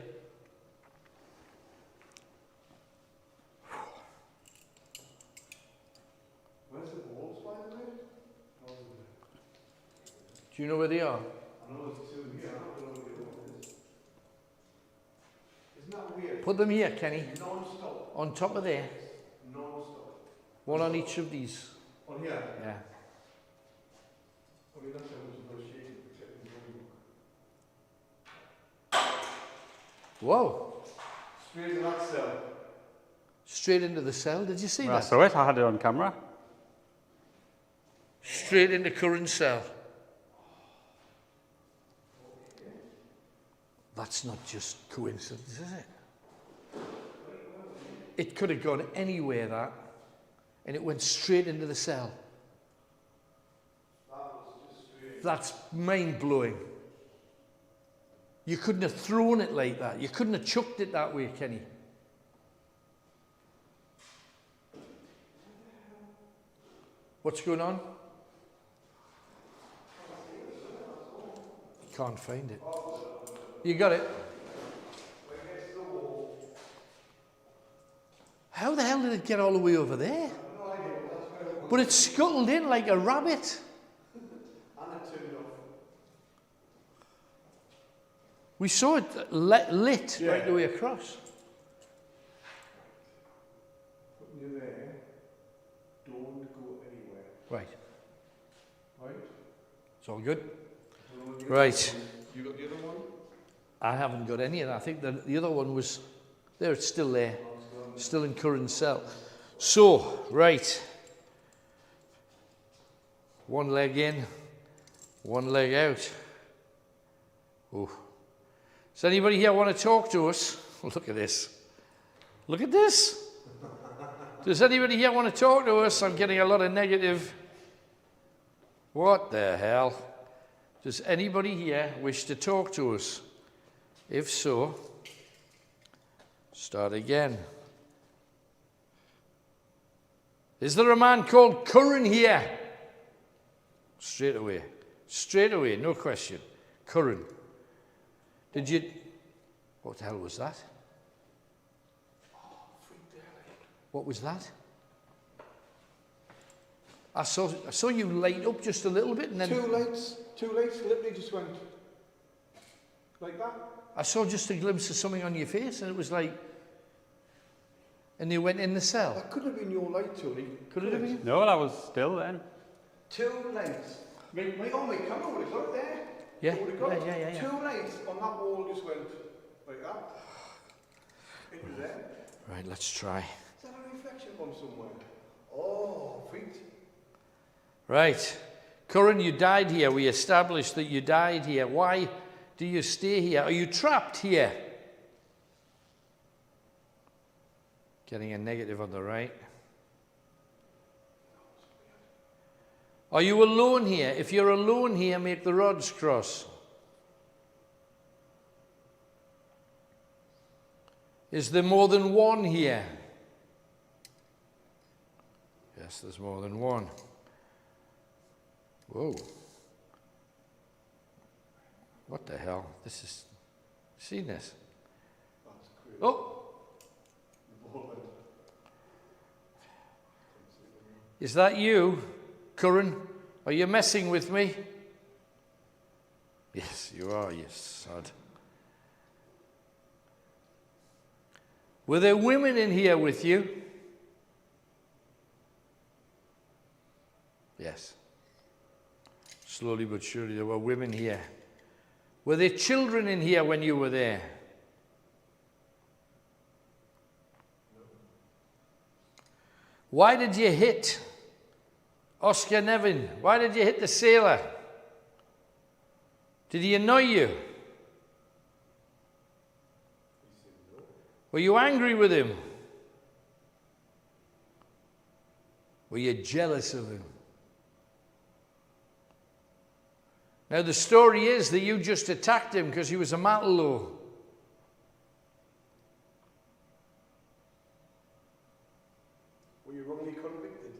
Where's the balls, by the way? Do you know where they are? I know there's two here. I don't know where the other is. Isn't that weird? Put them here, Kenny. Non-stop. On top of there. Non-stop. One on each of these. On here? Yeah. I mean, that's how much of those shades except in the Whoa. Straight in that cell. Straight into the cell. Did you see Well, I that? saw it, I had it on camera. Straight into current cell. That's not just coincidence, is it? It could have gone anywhere, that, and it went straight into the cell. That was just straight. That's mind-blowing. You couldn't have thrown it like that. You couldn't have chucked it that way, Kenny. What's going on? Can't find it. You got it? How the hell did it get all the way over there? But it scuttled in like a rabbit. We saw it lit right the way across. Putting you there, don't go anywhere. Right. Right? It's all good. Right. You got the other one? I haven't got any of that. I think the other one was there. It's still there. Still in current cell. So, right. One leg in, one leg out. Oh. Does anybody here want to talk to us? Look at this. Look at this. Does anybody here want to talk to us? I'm getting a lot of negative. What the hell? Does anybody here wish to talk to us? If so, start again. Is there a man called Curran here? Straight away, no question. Curran. Did you... What the hell was that? What was that? I saw you light up just a little bit and then... Two lights, literally just went like that. I saw just a glimpse of something on your face and it was like... And you went in the cell. That could have been your light, Tony. Could it have been? No, that was still then. Two lights. My camera would have got it there. Yeah, It would have got it. yeah. Two lights on that wall just went like that. It was there. Right, let's try. Is that a reflection from somewhere? Oh, feet. Right. Curran, you died here. We established that you died here. Why do you stay here? Are you trapped here? Getting a negative on the right. Are you alone here? If you're alone here, make the rods cross. Is there more than one here? Yes, there's more than one. Whoa. What the hell? This is... Seen this? That's crazy. Oh! Is that you, Curran? Are you messing with me? Yes, you are, you sod. Were there women in here with you? Yes. Slowly but surely there were women here. Were there children in here when you were there? Why did you hit Oscar Nevin? Why did you hit the sailor? Did he annoy you? Were you angry with him? Were you jealous of him? Now the story is that you just attacked him because he was a matalo. Were you wrongly convicted?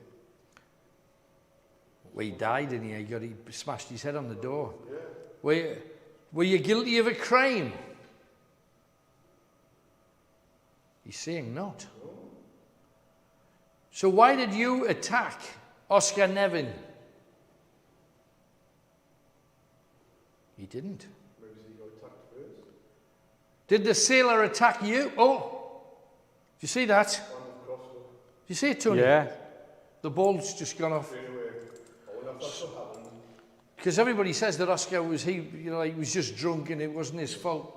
Well, he died and he smashed his head on the door. Yeah. Were you guilty of a crime? He's saying not. No. So why did you attack Oscar Nevin? He didn't. Maybe he got attacked first. Did the sailor attack you? Oh, did you see that? Did you see it, Tony? Yeah. The ball's just gone off. straight away. I wonder if that's what happened. Because everybody says that Oscar was he was just drunk and it wasn't his fault.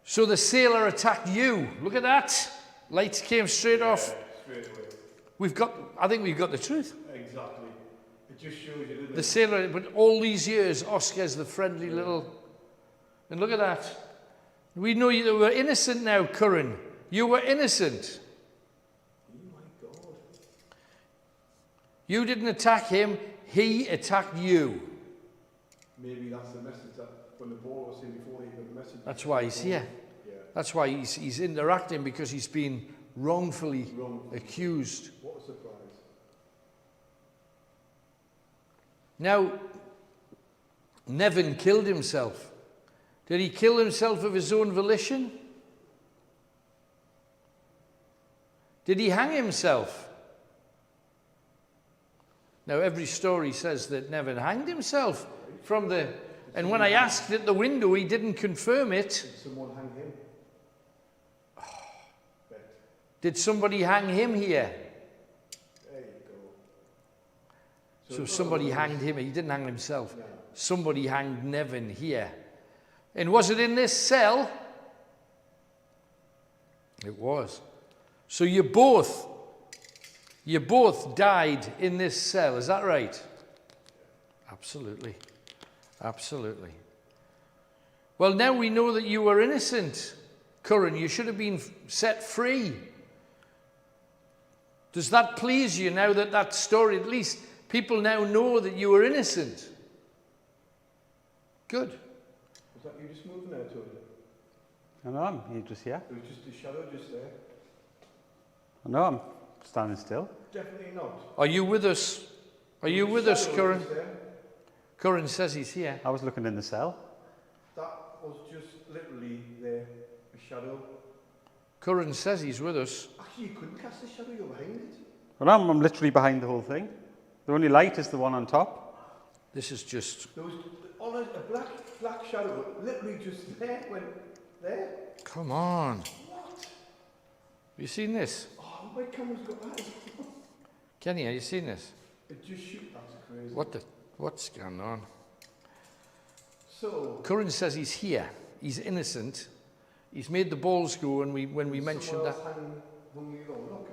So the sailor attacked you. Look at that. Lights came straight off. Straight away. I think we've got the truth. Exactly. It just shows you, doesn't The it? sailor, but all these years, Oscar's the friendly little... And look at that. We know you were innocent now, Curran. You were innocent. Oh my God. You didn't attack him, he attacked you. maybe that's the message that when the ball was saying before they got the message. That's why he's here. Yeah. That's why he's interacting, because he's been wrongfully accused. What a surprise. Now, Nevin killed himself. Did he kill himself of his own volition? Did he hang himself? Now, every story says that Nevin hanged himself from the... And when I asked at the window, he didn't confirm it. Did someone hang him? Did somebody hang him here? There you go. So somebody hanged him. He didn't hang himself. No. Somebody hanged Nevin here. And was it in this cell? It was. So you both died in this cell. Is that right? Absolutely. Absolutely. Well, now we know that you were innocent, Curran. You should have been set free. Does that please you now that story, at least people now know that you were innocent? Good. Was that you just moving there, Tony? I know, I'm here just here. It was just a shadow just there. I know, I'm standing still. Definitely not. Are you with us? Are you with us, Curran? Curran says he's here. I was looking in the cell. That was just literally there, a shadow. Curran says he's with us. Actually, you couldn't cast a shadow, you're behind it. Well, I'm literally behind the whole thing. The only light is the one on top. This is just... There was a black shadow, literally just there, went there. Come on. What? Have you seen this? Oh, my camera's got that. Kenny, have you seen this? It just shoot, that's crazy. What's going on? So... Curran says he's here. He's innocent. He's made the balls go when we mentioned that. Look,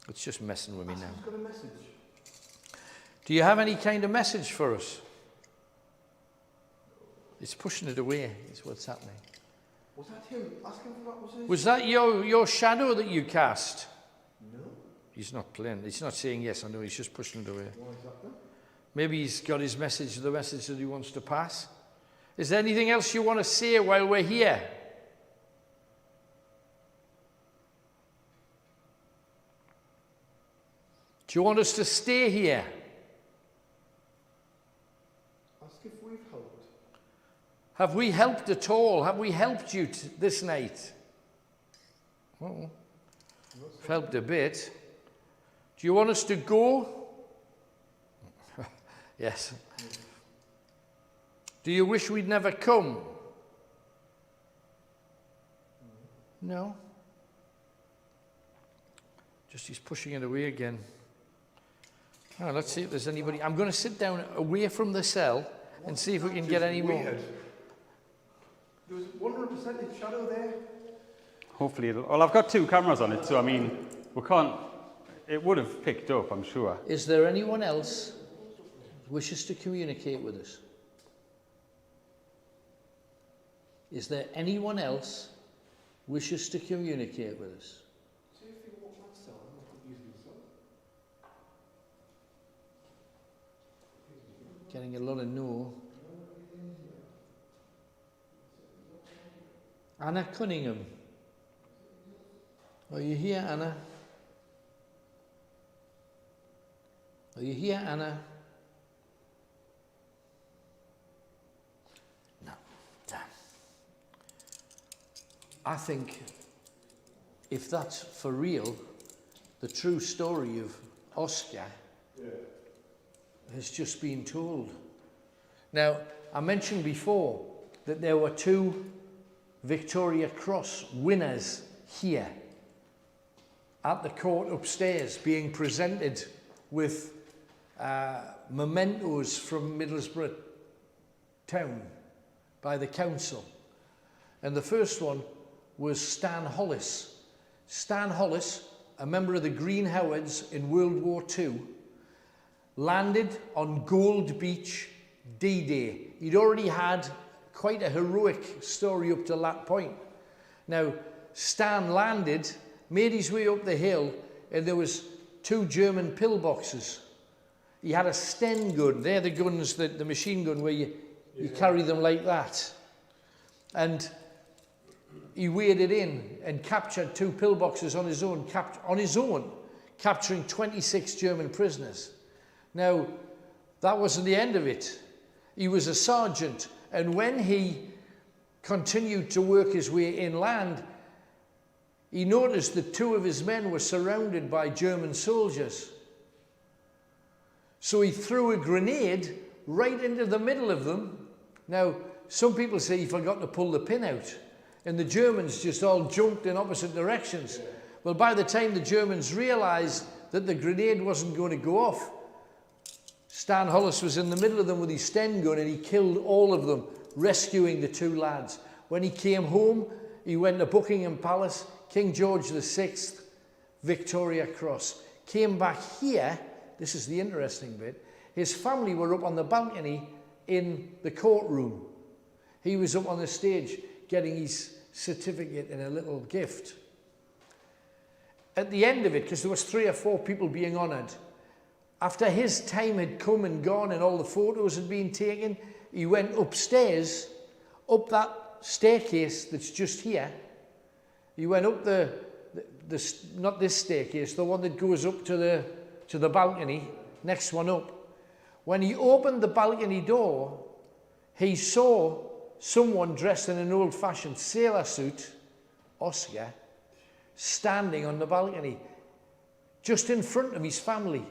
It's just messing with me now. I've got a message. Do you have any kind of message for us? It's pushing it away, is what's happening. Was that him asking for that? Was it? Was that your shadow that you cast? No. He's not playing. He's not saying yes or no. He's just pushing it away. Why is that then? Maybe he's got his message, the message that he wants to pass. Is there anything else you want to say while we're here? Do you want us to stay here? Ask if we've helped. Have we helped at all? Have we helped you this night? Oh, we've helped a bit. Do you want us to go? Yes. Do you wish we'd never come? No. Just he's pushing it away again. Oh, let's see if there's anybody. I'm going to sit down away from the cell and see if we can get any more. There was 100% shadow there. Hopefully it'll... Well, I've got 2 cameras on it, so I mean, we can't... It would have picked up, I'm sure. Is there anyone else who wishes to communicate with us? Is there anyone else who wishes to communicate with us? Getting a lot of no. Anna Cunningham. Are you here, Anna? Are you here, Anna? No. Damn. I think if that's for real, the true story of Oscar has just been told. Now, I mentioned before that there were 2 Victoria Cross winners here at the court upstairs being presented with mementos from Middlesbrough town by the council. And the first one was Stan Hollis. Stan Hollis, a member of the Green Howards in World War II, landed on Gold Beach D-Day. He'd already had quite a heroic story up to that point. Now, Stan landed, made his way up the hill, and there was 2 German pillboxes. He had a Sten gun. They're the guns, that the machine gun where you carry them like that. And he waded in and captured 2 pillboxes on his own, capturing 26 German prisoners. Now, that wasn't the end of it. He was a sergeant, and when he continued to work his way inland, he noticed that 2 of his men were surrounded by German soldiers. So he threw a grenade right into the middle of them. Now, some people say he forgot to pull the pin out, and the Germans just all jumped in opposite directions. Well, by the time the Germans realized that the grenade wasn't going to go off, Stan Hollis was in the middle of them with his Sten gun, and he killed all of them, rescuing the 2 lads. When he came home, he went to Buckingham Palace, King George VI, Victoria Cross. Came back here, this is the interesting bit, his family were up on the balcony in the courtroom. He was up on the stage getting his certificate and a little gift. At the end of it, because there was 3 or 4 people being honoured, after his time had come and gone and all the photos had been taken, he went upstairs, up that staircase that's just here. He went up the not this staircase, the one that goes up to the balcony, next one up. When he opened the balcony door, he saw someone dressed in an old-fashioned sailor suit, Oscar, standing on the balcony, just in front of his family.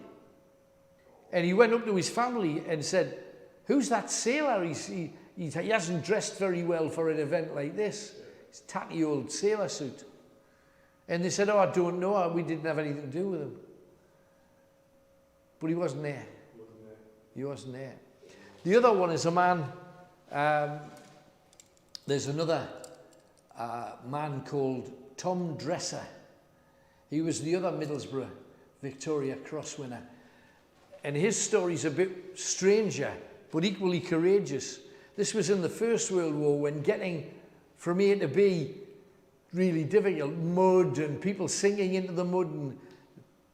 And he went up to his family and said, "Who's that sailor? He hasn't dressed very well for an event like this. His tatty old sailor suit." And they said, "Oh, I don't know. We didn't have anything to do with him." But he wasn't there. He wasn't there. The other one is a man, there's another man called Tom Dresser. He was the other Middlesbrough Victoria Cross winner. And his story's a bit stranger, but equally courageous. This was in the First World War, when getting from A to B really difficult. Mud and people sinking into the mud, and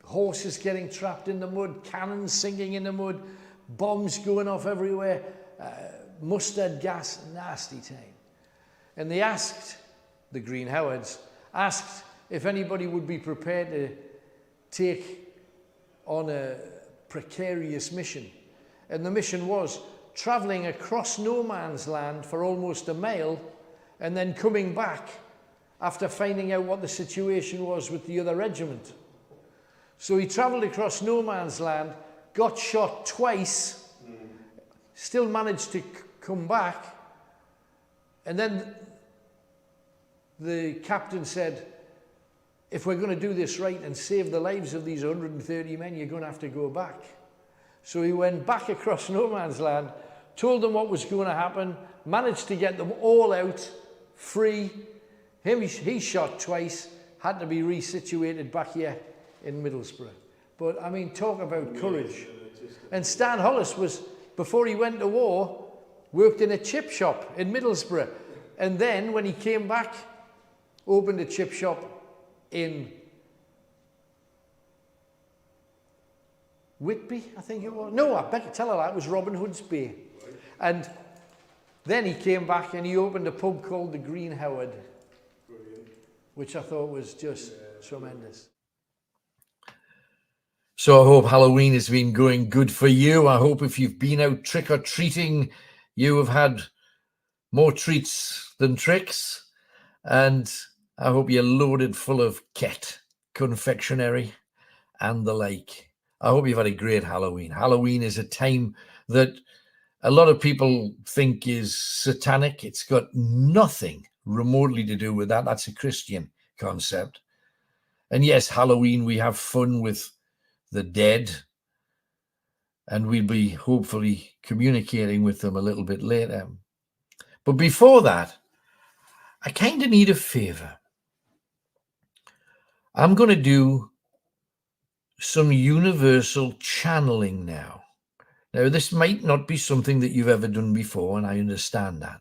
horses getting trapped in the mud, cannons sinking in the mud, bombs going off everywhere, mustard gas, nasty time. And they asked, the Green Howards, asked if anybody would be prepared to take on a precarious mission. And the mission was travelling across no man's land for almost a mile, and then coming back after finding out what the situation was with the other regiment. So he travelled across no man's land, got shot twice, still managed to come back, and then the captain said, "If we're going to do this right and save the lives of these 130 men, you're going to have to go back." So he went back across no man's land, told them what was going to happen, managed to get them all out, free. He shot twice, had to be resituated back here in Middlesbrough. But, I mean, talk about courage. And Stan Hollis was, before he went to war, worked in a chip shop in Middlesbrough. And then, when he came back, opened a chip shop in Whitby, I think it was. No, I beg to tell her that, it was Robin Hood's Bay. And then he came back and he opened a pub called the Green Howard, which I thought was just tremendous. So I hope Halloween has been going good for you. I hope if you've been out trick-or-treating, you have had more treats than tricks. And I hope you're loaded full of kit, confectionery, and the like. I hope you've had a great Halloween. Halloween is a time that a lot of people think is satanic. It's got nothing remotely to do with that. That's a Christian concept. And yes, Halloween, we have fun with the dead, and we'll be hopefully communicating with them a little bit later. But before that, I kind of need a favor. I'm going to do some universal channeling now. Now, this might not be something that you've ever done before, and I understand that.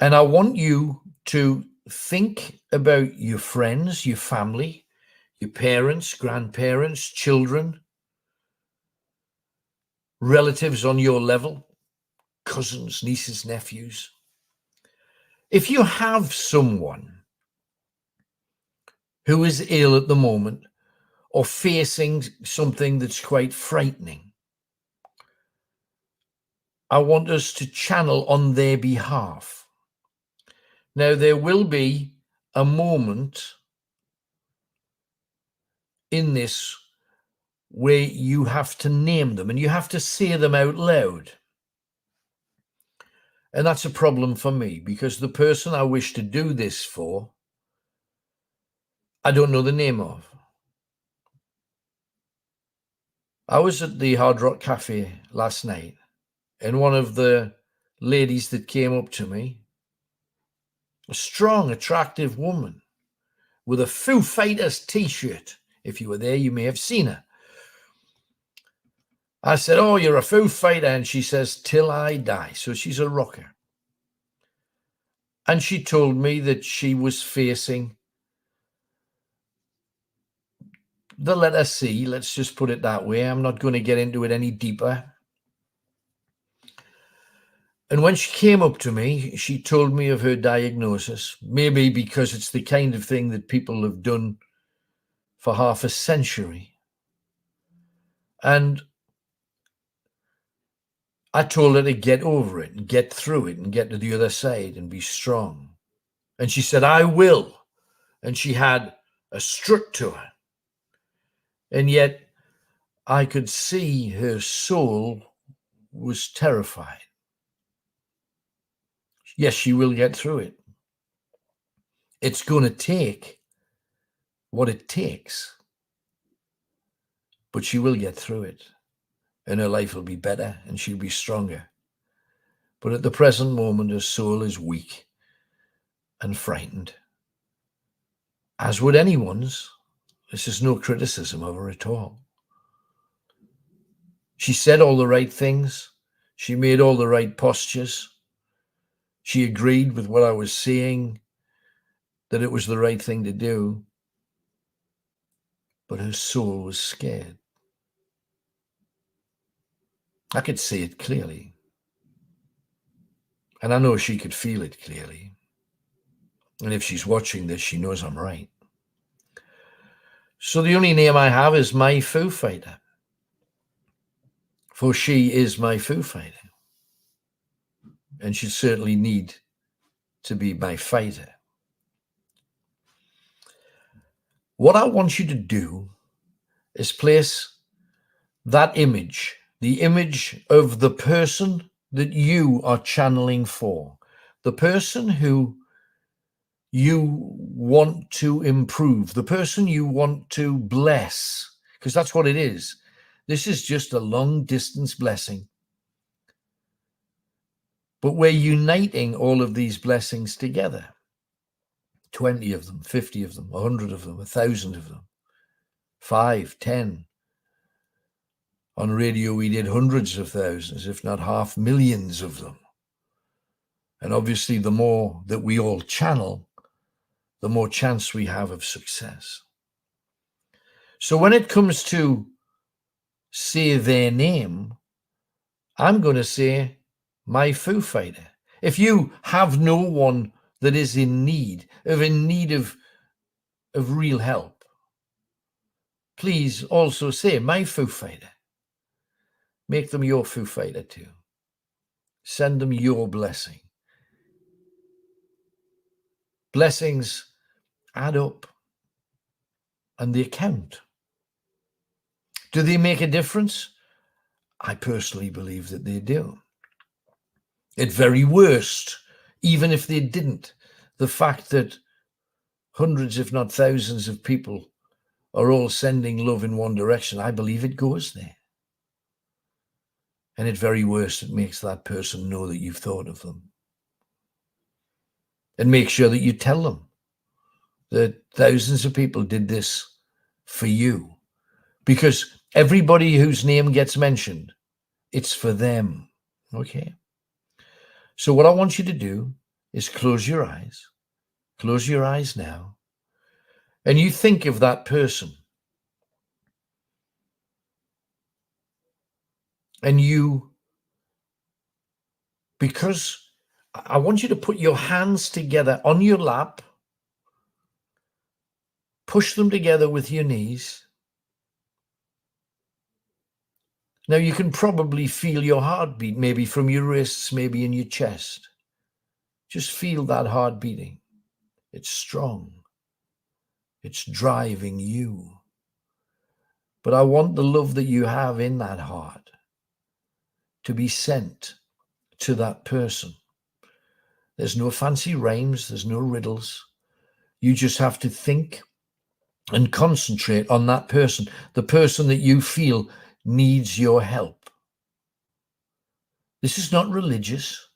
And I want you to think about your friends, your family, your parents, grandparents, children, relatives on your level, cousins, nieces, nephews. If you have someone who is ill at the moment or facing something that's quite frightening, I want us to channel on their behalf. Now, there will be a moment in this where you have to name them and you have to say them out loud. And that's a problem for me because the person I wish to do this for, I don't know the name of. I was at the Hard Rock Cafe last night, and one of the ladies that came up to me, a strong, attractive woman with a Foo Fighters t-shirt. If you were there, you may have seen her. I said, "Oh, you're a Foo Fighter," and she says, "Till I die." So she's a rocker. And she told me that she was facing the letter C, let's just put it that way. I'm not going to get into it any deeper. And when she came up to me, she told me of her diagnosis, maybe because it's the kind of thing that people have done for half a century. And I told her to get over it and get through it and get to the other side and be strong. And she said, "I will." And she had a strut to her. And yet I could see her soul was terrified. Yes, she will get through it. It's going to take what it takes, but she will get through it, and her life will be better and she'll be stronger. But at the present moment, her soul is weak and frightened, as would anyone's. This is no criticism of her at all. She said all the right things. She made all the right postures. She agreed with what I was saying, that it was the right thing to do. But her soul was scared. I could see it clearly. And I know she could feel it clearly. And if she's watching this, she knows I'm right. So the only name I have is my Foo Fighter. For she is my Foo Fighter. And she certainly need to be my fighter. What I want you to do is place that image, the image of the person that you are channeling for, the person who you want to improve, the person you want to bless, because that's what it is. This is just a long distance blessing. But we're uniting all of these blessings together. 20 of them, 50 of them, 100 of them, 1,000 of them, 5, 10. On radio, we did hundreds of thousands, if not half millions of them. And obviously, the more that we all channel, the more chance we have of success. So when it comes to say their name, I'm going to say my Foo Fighter. If you have no one that is in need of real help, please also say my Foo Fighter. Make them your Foo Fighter too. Send them your blessing. Blessings add up and they count. Do they make a difference? I personally believe that they do. At very worst, even if they didn't, the fact that hundreds, if not thousands of people are all sending love in one direction, I believe it goes there. And at very worst, it makes that person know that you've thought of them. And make sure that you tell them that thousands of people did this for you. Because everybody whose name gets mentioned, it's for them. Okay? So what I want you to do is close your eyes. Close your eyes now. And you think of that person. And you, because I want you to put your hands together on your lap, push them together with your knees. Now you can probably feel your heartbeat, maybe from your wrists, maybe in your chest. Just feel that heart beating. It's strong. It's driving you. But I want the love that you have in that heart to be sent to that person. There's no fancy rhymes. There's no riddles. You just have to think and concentrate on that person, the person that you feel needs your help. This is not religious.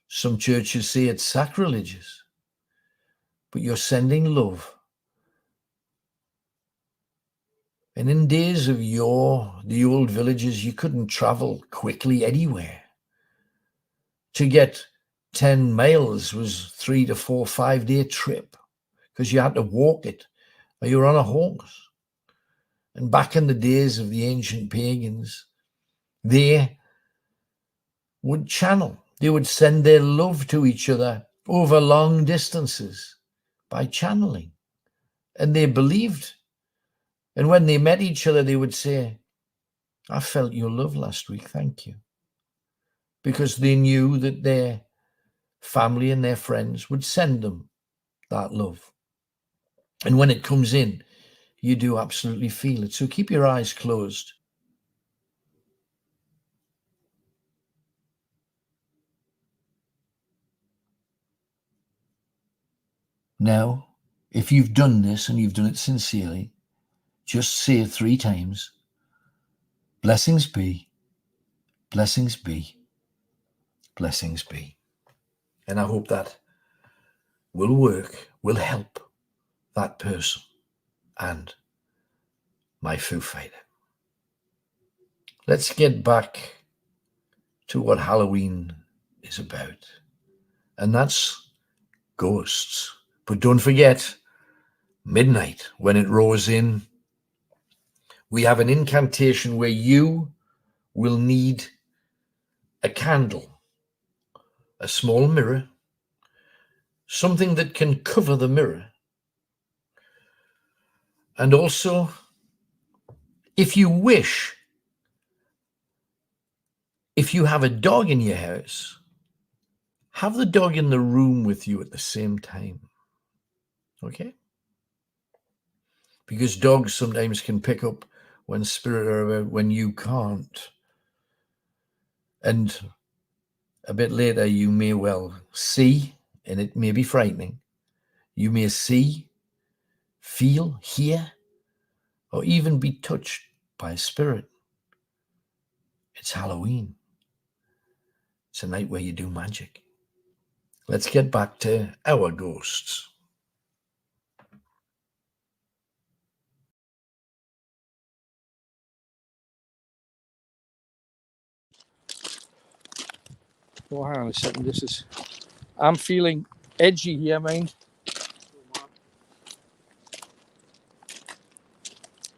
Some churches say it's sacrilegious, but you're sending love. And in days of yore, the old villages, you couldn't travel quickly anywhere. To get 10 miles was 3 to 4, 5 day trip because you had to walk it or you were on a horse. And back in the days of the ancient pagans, they would channel. They would send their love to each other over long distances by channeling. And they believed. And when they met each other, they would say, I felt your love last week, thank you. Because they knew that their family and their friends would send them that love. And when it comes in, you do absolutely feel it. So keep your eyes closed. Now, if you've done this and you've done it sincerely, just say it 3 times. Blessings be, blessings be, blessings be. And I hope that will work, will help that person and my Foo Fighter. Let's get back to what Halloween is about. And that's ghosts. But don't forget, midnight, when it roars in, we have an incantation where you will need a candle, a small mirror, something that can cover the mirror. And also, if you wish, if you have a dog in your house, have the dog in the room with you at the same time. Okay? Because dogs sometimes can pick up when spirit are about, when you can't. And a bit later, you may well see, and it may be frightening, you may see, feel, hear, or even be touched by a spirit. It's Halloween. It's a night where you do magic. Let's get back to our ghosts. Oh, hang on a second. I'm feeling edgy here, mind.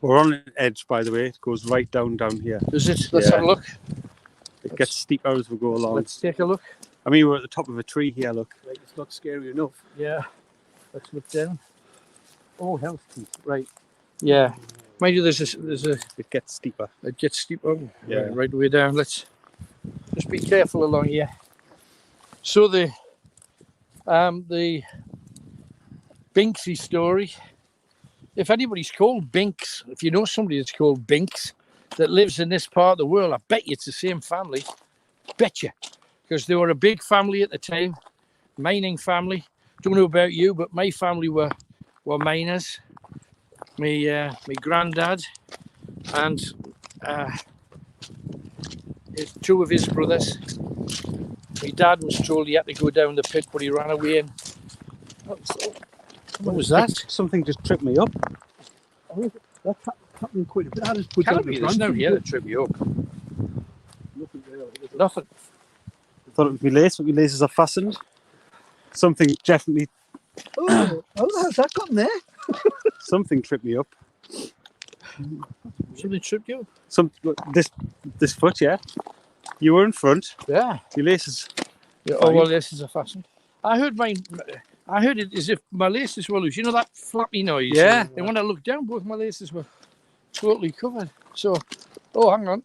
We're on an edge, by the way. It goes right down here. Is it? Let's have a look. It gets steeper as we go along. Let's take a look. I mean, we're at the top of a tree here, look. Right, it's not scary enough. Yeah. Let's look down. Oh, healthy. Right. Yeah. Mind you, there's a. It gets steeper. It gets steeper. Yeah. Right the way down. Let's just be careful along here. So the Binksy story. If anybody's called Binks, if you know somebody that's called Binks that lives in this part of the world, I bet you it's the same family. Bet you. Because they were a big family at the time, mining family. Don't know about you, but my family were miners. My granddad and 2 of his brothers. My dad was told he had to go down the pit, but he ran away. And what was that? Something just tripped me up. That's happening quite a bit. I just put Can't down be. the There's no branches, here to but trip you up. nothing there, is it? Nothing. I thought it was my lace, but my laces are fastened. Something definitely, Oh, how's that gotten there? something tripped me up. Something tripped you? This foot, yeah. You were in front. Yeah. Your laces. Yeah. Fine. Oh, well, laces are fastened. I heard it as if my laces were loose. You know that flappy noise? Yeah. And when I looked down, both my laces were totally covered. So, oh, hang on.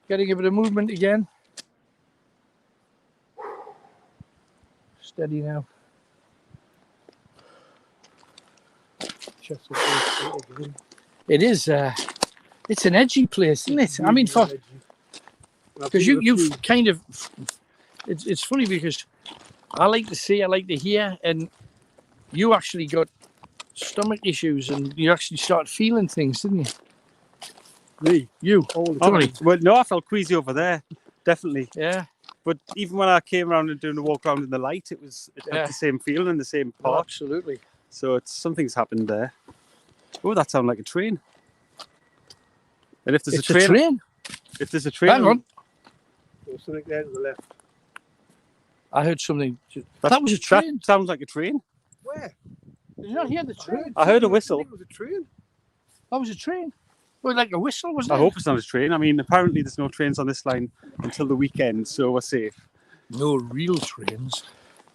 Getting a bit of movement again. Steady now. It is. It's an edgy place, isn't it? I mean, because you've kind of. It's funny because I like to see, I like to hear, and you actually got stomach issues, and you actually start feeling things, didn't you? Me? You. Tony. Well, no, I felt queasy over there. Definitely. Yeah. But even when I came around and doing the walk around in the light, it had the same feeling and the same Oh, part. absolutely. So something's happened there. Oh, that sounded like a train. And if there's It's a train. If there's a train, Hang on. There's something there to the left. I heard something. That was a train. That sounds like a train. Where? Did you not hear the train? I heard a whistle. I think it was a train. That was a train. Well, like a whistle, wasn't it? I hope it's not a train. I mean, apparently there's no trains on this line until the weekend, so we're safe. No real trains.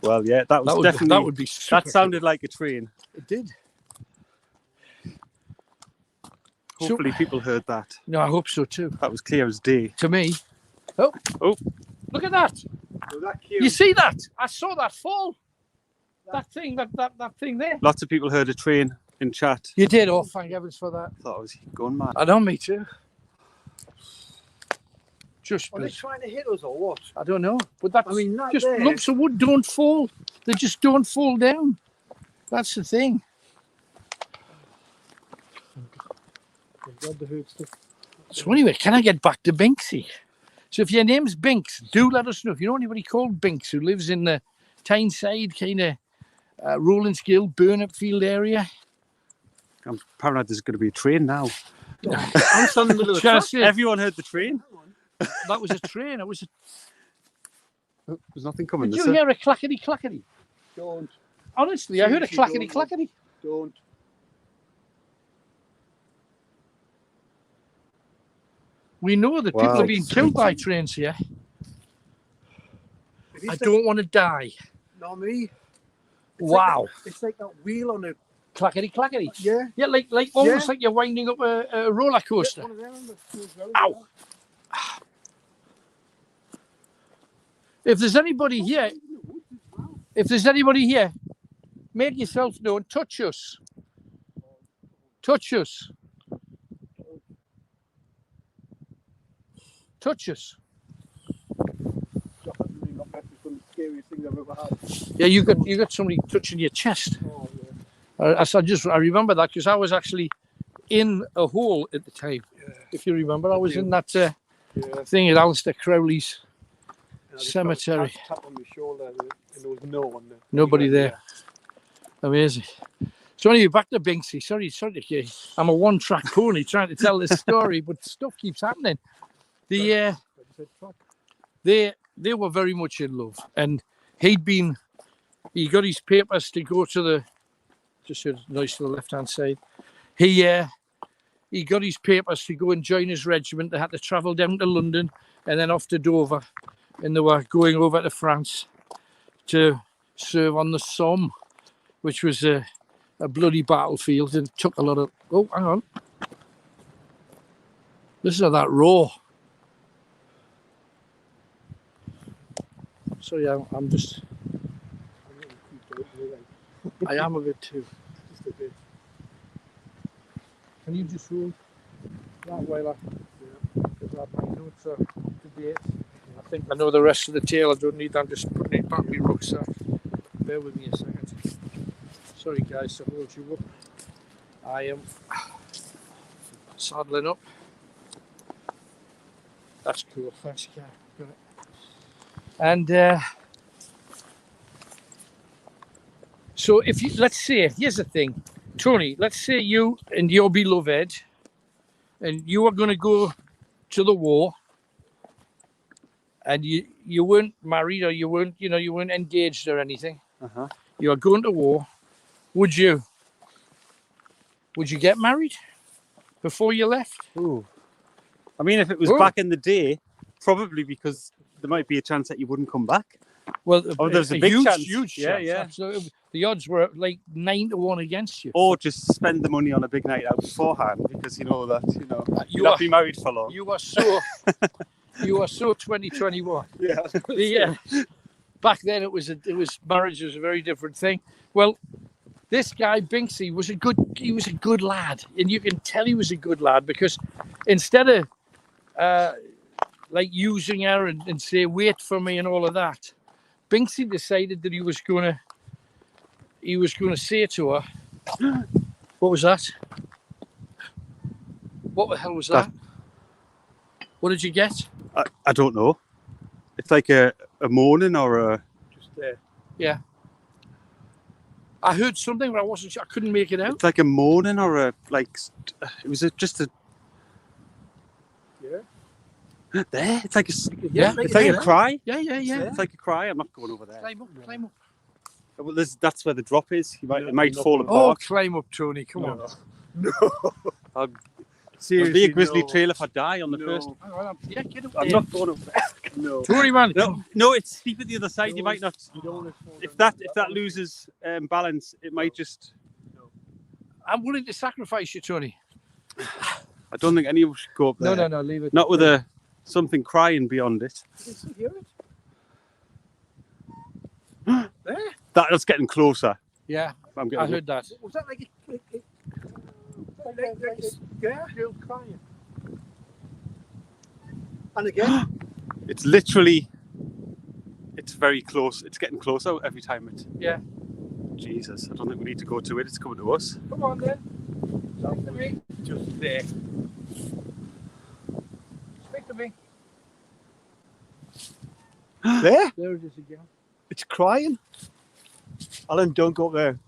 Well, yeah, that was definitely. That would be super. That sounded like a train. It did. Hopefully, people heard that. No, I hope so too. That was clear as day. To me. Oh. Look at that. Was that cute? You see that? I saw that fall. That thing there. Lots of people heard a train in chat. You did. Oh, thank heavens for that. Thought I was going mad. I know, me too. Just. Are they trying to hit us or what? I don't know, but that's. I mean, that just there- lumps of wood don't fall. They just don't fall down. That's the thing. So anyway, can I get back to Binksy? So if your name's Binks, do let us know. If you know anybody called Binks who lives in the Tyneside kind of Rowlandsgill, Burnupfield area. I'm paranoid there's going to be a train now. I'm standing in the middle of the track. Everyone heard the train. That was a train. It was. There's nothing coming. Did you hear a clackety clackety? Don't. Honestly, I heard a Seriously, clackety don't. clackety. Don't. We know that Wow. people are being killed by trains here. If you I say- don't want to die. Not me. It's Wow. It's like that wheel on a. Clackety clackety. Yeah. Yeah, like almost Yeah. like you're winding up a roller coaster. One of them that feels very Ow. well. If there's anybody here, make yourself known. Touch us. Touch us. Touch us. That's really not that's one of the scariest things I've ever had. Yeah, you got somebody touching your chest. Oh, yeah. I remember that because I was actually in a hole at the time. Yeah. If you remember, I was in that Yeah. thing at Alistair Crowley's And I just cemetery. felt a tap on my shoulder and there was no one there. Nobody there. Amazing. So anyway, back to Binksy. Sorry to hear. I'm a one-track pony trying to tell this story, but stuff keeps happening. They were very much in love, and he got his papers to go to the. Just heard a noise to the left-hand side. He got his papers to go and join his regiment. They had to travel down to London and then off to Dover, and they were going over to France to serve on the Somme, which was a bloody battlefield and took a lot of. Oh, hang on. Listen to that roar. Sorry, I'm just. I am a bit too. Just a bit. Can you just roll that while my notes are to date? I think I know the rest of the tale. I don't need that. I'm just putting it back in my rucksack. Bear with me a second. Sorry, guys, to hold you up. I am saddling up. That's cool. Thanks, Gary. Got it. And so if you, let's say, here's the thing, Tony, let's say you and your beloved, and you are going to go to the war, and you weren't married or you weren't engaged or anything. Uh-huh. You are going to war. Would you get married? before you left? Ooh. I mean, if it was Ooh. back in the day, probably because there might be a chance that you wouldn't come back. Well, Oh, there's a big huge, chance. huge Yeah, chance. yeah. Absolutely. The odds were like 9-1 against you. Or just spend the money on a big night out beforehand because you know that, You you'll are- not be married for long. You are so, you are so 2021. Yeah. Back then, it was marriage was a very different thing. Well, this guy Binksy was a good lad, and you can tell he was a good lad because instead of like using her and say wait for me and all of that, Binksy decided that he was gonna say to her, what was that? What the hell was that? What did you get? I don't know. It's like a moaning or a... Just there. Yeah. I heard something, but I wasn't sure. I couldn't make it out. It's like a moaning or a... Like, it was just a... Yeah. There, it's like a... Yeah. It's like a cry. Yeah. It's like a cry. I'm not going over there. Climb up. Well, that's where the drop is. It might I'm fall not Oh, apart. climb up, Tony. Come on. No. I'll Seriously, be a grizzly no. trail if I die on the No. first. Hang on, yeah, get up I'm there. not going over there. No. Tony, man. No, it's steep at the other side. You might not. You don't want to fall If down that loses balance, it might just. I'm willing to sacrifice you, Tony. I don't think any of us should go up there. No, leave it. Not with something crying beyond it. Hear it? There. That's getting closer. Yeah, I'm I getting. heard that. Was that like yeah? Girl crying. And again? It's literally. It's very close. It's getting closer every time. Yeah. Jesus, I don't think we need to go to it. It's coming to us. Come on then. Speak to me. Just there. Speak to me. There? There it is again. It's crying. Alan, don't go up there.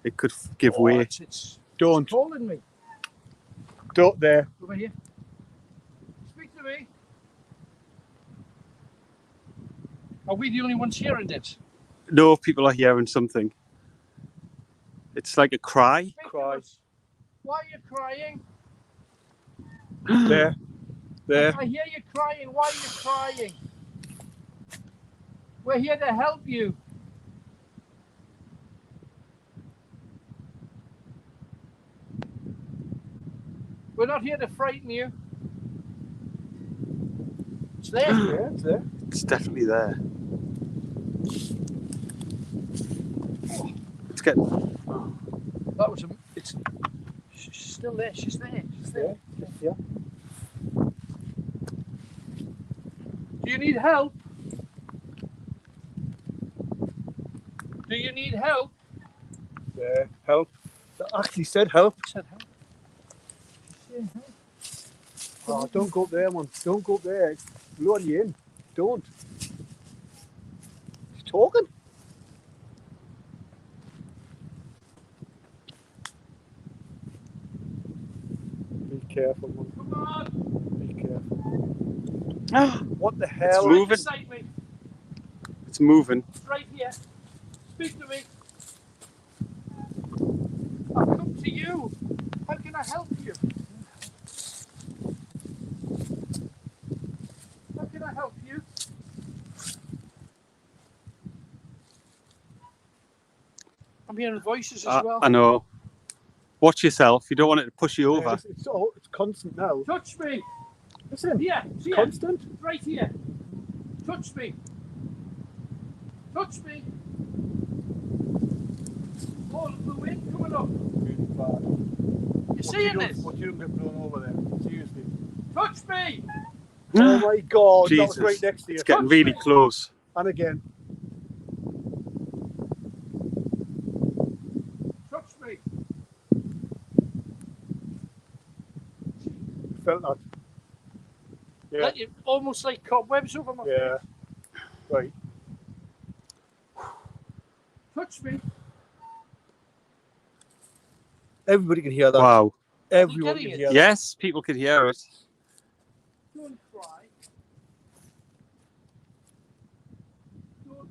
It could give way. It's Don't. calling me. Don't there. Over here. Speak to me. Are we the only ones hearing this? No, people are hearing something. It's like a cry. Speak to Cry. us. Why are you crying? There. There. I hear you crying. Why are you crying? We're here to help you. We're not here to frighten you. It's there. Yeah, it's there. It's definitely there. It's getting. That was it's she's still there. She's there. She's there. Yeah. Do you need help? Do you need help? There. Help. That actually said help. I said help. Oh, don't go up there, man. Don't go up there. It's luring you in. Don't. He's talking. Be careful, man. Come on. Be careful. What the hell? It's moving. Beside me. It's moving. Right here. Speak to me. I've come to you. How can I help you? How can I help you? I'm hearing voices as well. I know. Watch yourself. You don't want it to push you over. It's constant now. Touch me. Listen. Here. It's Here. constant. Right here. Touch me. Touch me. Oh, look, the wind coming up. You seeing this? What you don't get blown over there. Seriously. Touch me. Oh my God. That Jesus. was right next to you. It's getting really close. And again. Touch me. Felt that. Yeah. Like it, almost like cobwebs over my Yeah. Right. Touch me. Everybody can hear that. Wow. Everyone getting can it? hear that. Yes, people can hear it. Don't cry. Don't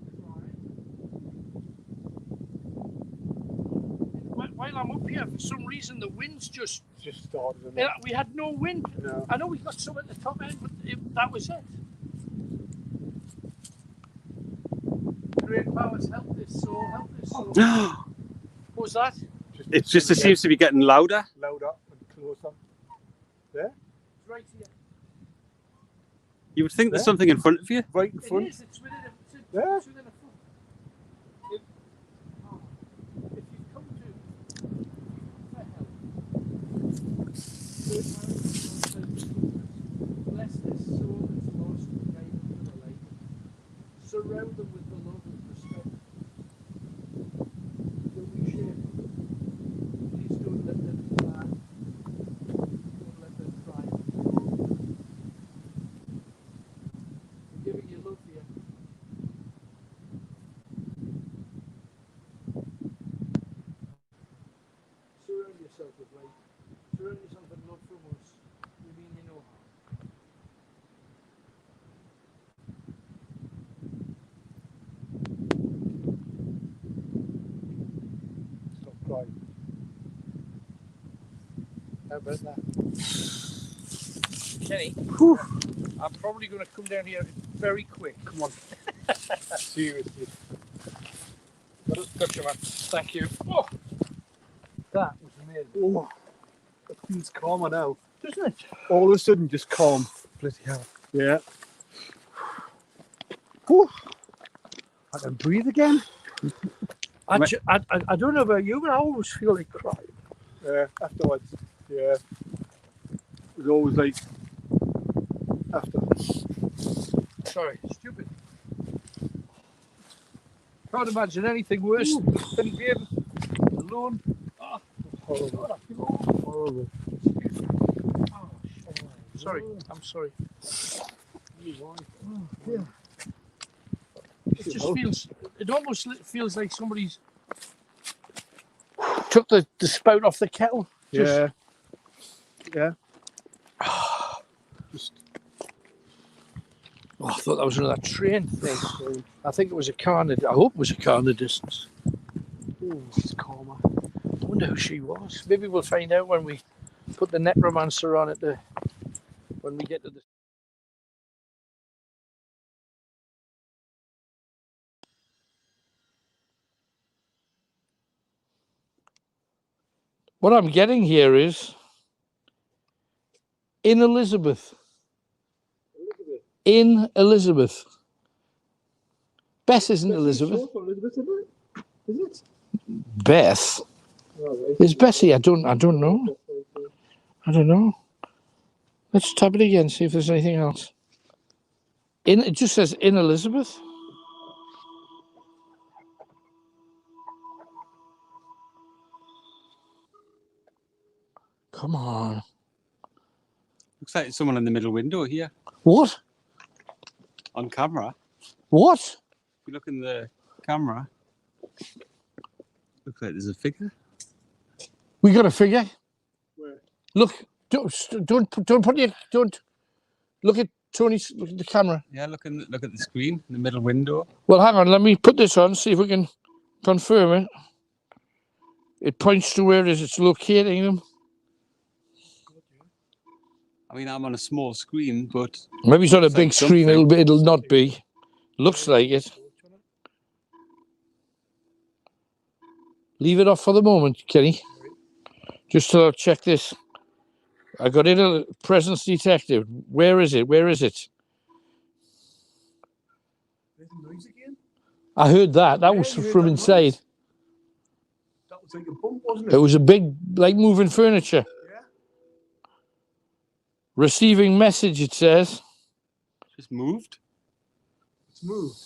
cry. while I'm up here, for some reason the wind's just started. yeah, we had no wind. No. I know we got some at the top end, but that was it. Great powers, help this soul, help this soul. What was that? It seems to be getting louder. Louder and closer. Yeah? It's right here. You would think there's something in front of you. Right in front. It is, it's within a, Yeah. it's within a foot. If you've come to bless this soul that's lost and guide them to the light. Surround them with the love and respect that we share. Please don't let them cry. Don't let them cry. We're giving you love here. Surround yourself with light. Surround yourself with love from us. We mean you no harm. Stop crying. How about that? Kenny, I'm probably going to come down here very quick. Come on. Seriously. Gotcha, man. Thank you. Oh, that was amazing. Oh, it feels calmer now. Doesn't it? All of a sudden, just calm. Bloody hell. Yeah. Whew. I can breathe again. I don't know about you, but I always feel like crying. Yeah, afterwards. Yeah. It was always like after. Sorry, stupid. Can't imagine anything worse than being alone. Oh, Horrible. God, I feel Horrible. oh, sorry, I'm sorry. Yeah. It just feels, it almost feels like somebody's took the spout off the kettle. Yeah. Yeah. Just. Oh, I thought that was another train thing. I think it was a car in the, I hope it was a car in the distance. Oh, it's calmer. I wonder who she was. Maybe we'll find out when we put the necromancer on at the, when we get to the. What I'm getting here is in Elizabeth. In Elizabeth. Bess isn't Elizabeth. Elizabeth, isn't it? Is it? Beth. Is Bessie? I don't know. I don't know. Let's tap it again, see if there's anything else. In it just says in Elizabeth. Come on. Looks like someone in the middle window here. What? On camera. What? If you look in the camera, looks like there's a figure. We got a figure. Where? Look, don't put your, don't look at Tony's, look at the camera. Yeah, look at the screen in the middle window. Well, hang on, let me put this on, see if we can confirm it. It points to where it is, it's locating them. I mean, I'm on a small screen, but Maybe it's not a big like screen, it'll not be. Looks like it. Leave it off for the moment, Kenny. Just to check this. I got in a presence detective. Where is it? Where is it? There's a noise again. I heard that. That Yeah, was you heard from that inside. noise. That was like a bump, wasn't it? It was a big, like moving furniture. Yeah. Receiving message, it says. just moved. It's moved.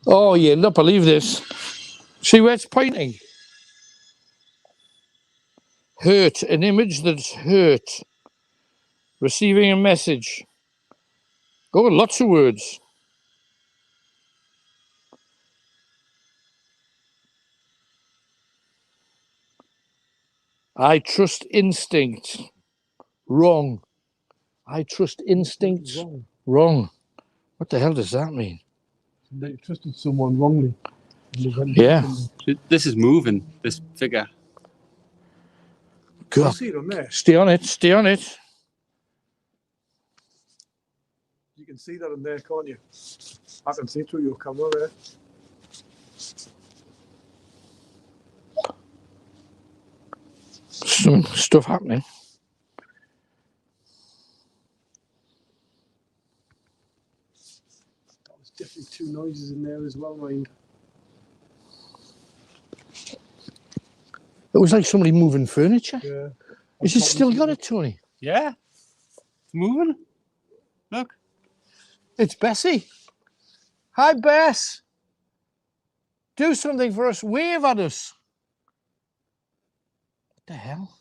Oh, you'll not believe this. See where it's pointing? Hurt. An image that's hurt. Receiving a message. Oh, lots of words. I trust instinct. Wrong. I trust instincts. Wrong. Wrong. What the hell does that mean? That you trusted someone wrongly. Yeah. This is moving, this figure. Can you God. see it on there? Stay on it. Stay on it. You can see that on there, can't you? I can see through your camera there. Some stuff happening. There's definitely two noises in there as well, mind. It was like somebody moving furniture. Yeah. Is it still got it, Tony? Yeah. It's moving. Look. It's Bessie. Hi, Bess. Do something for us. Wave at us. What the hell?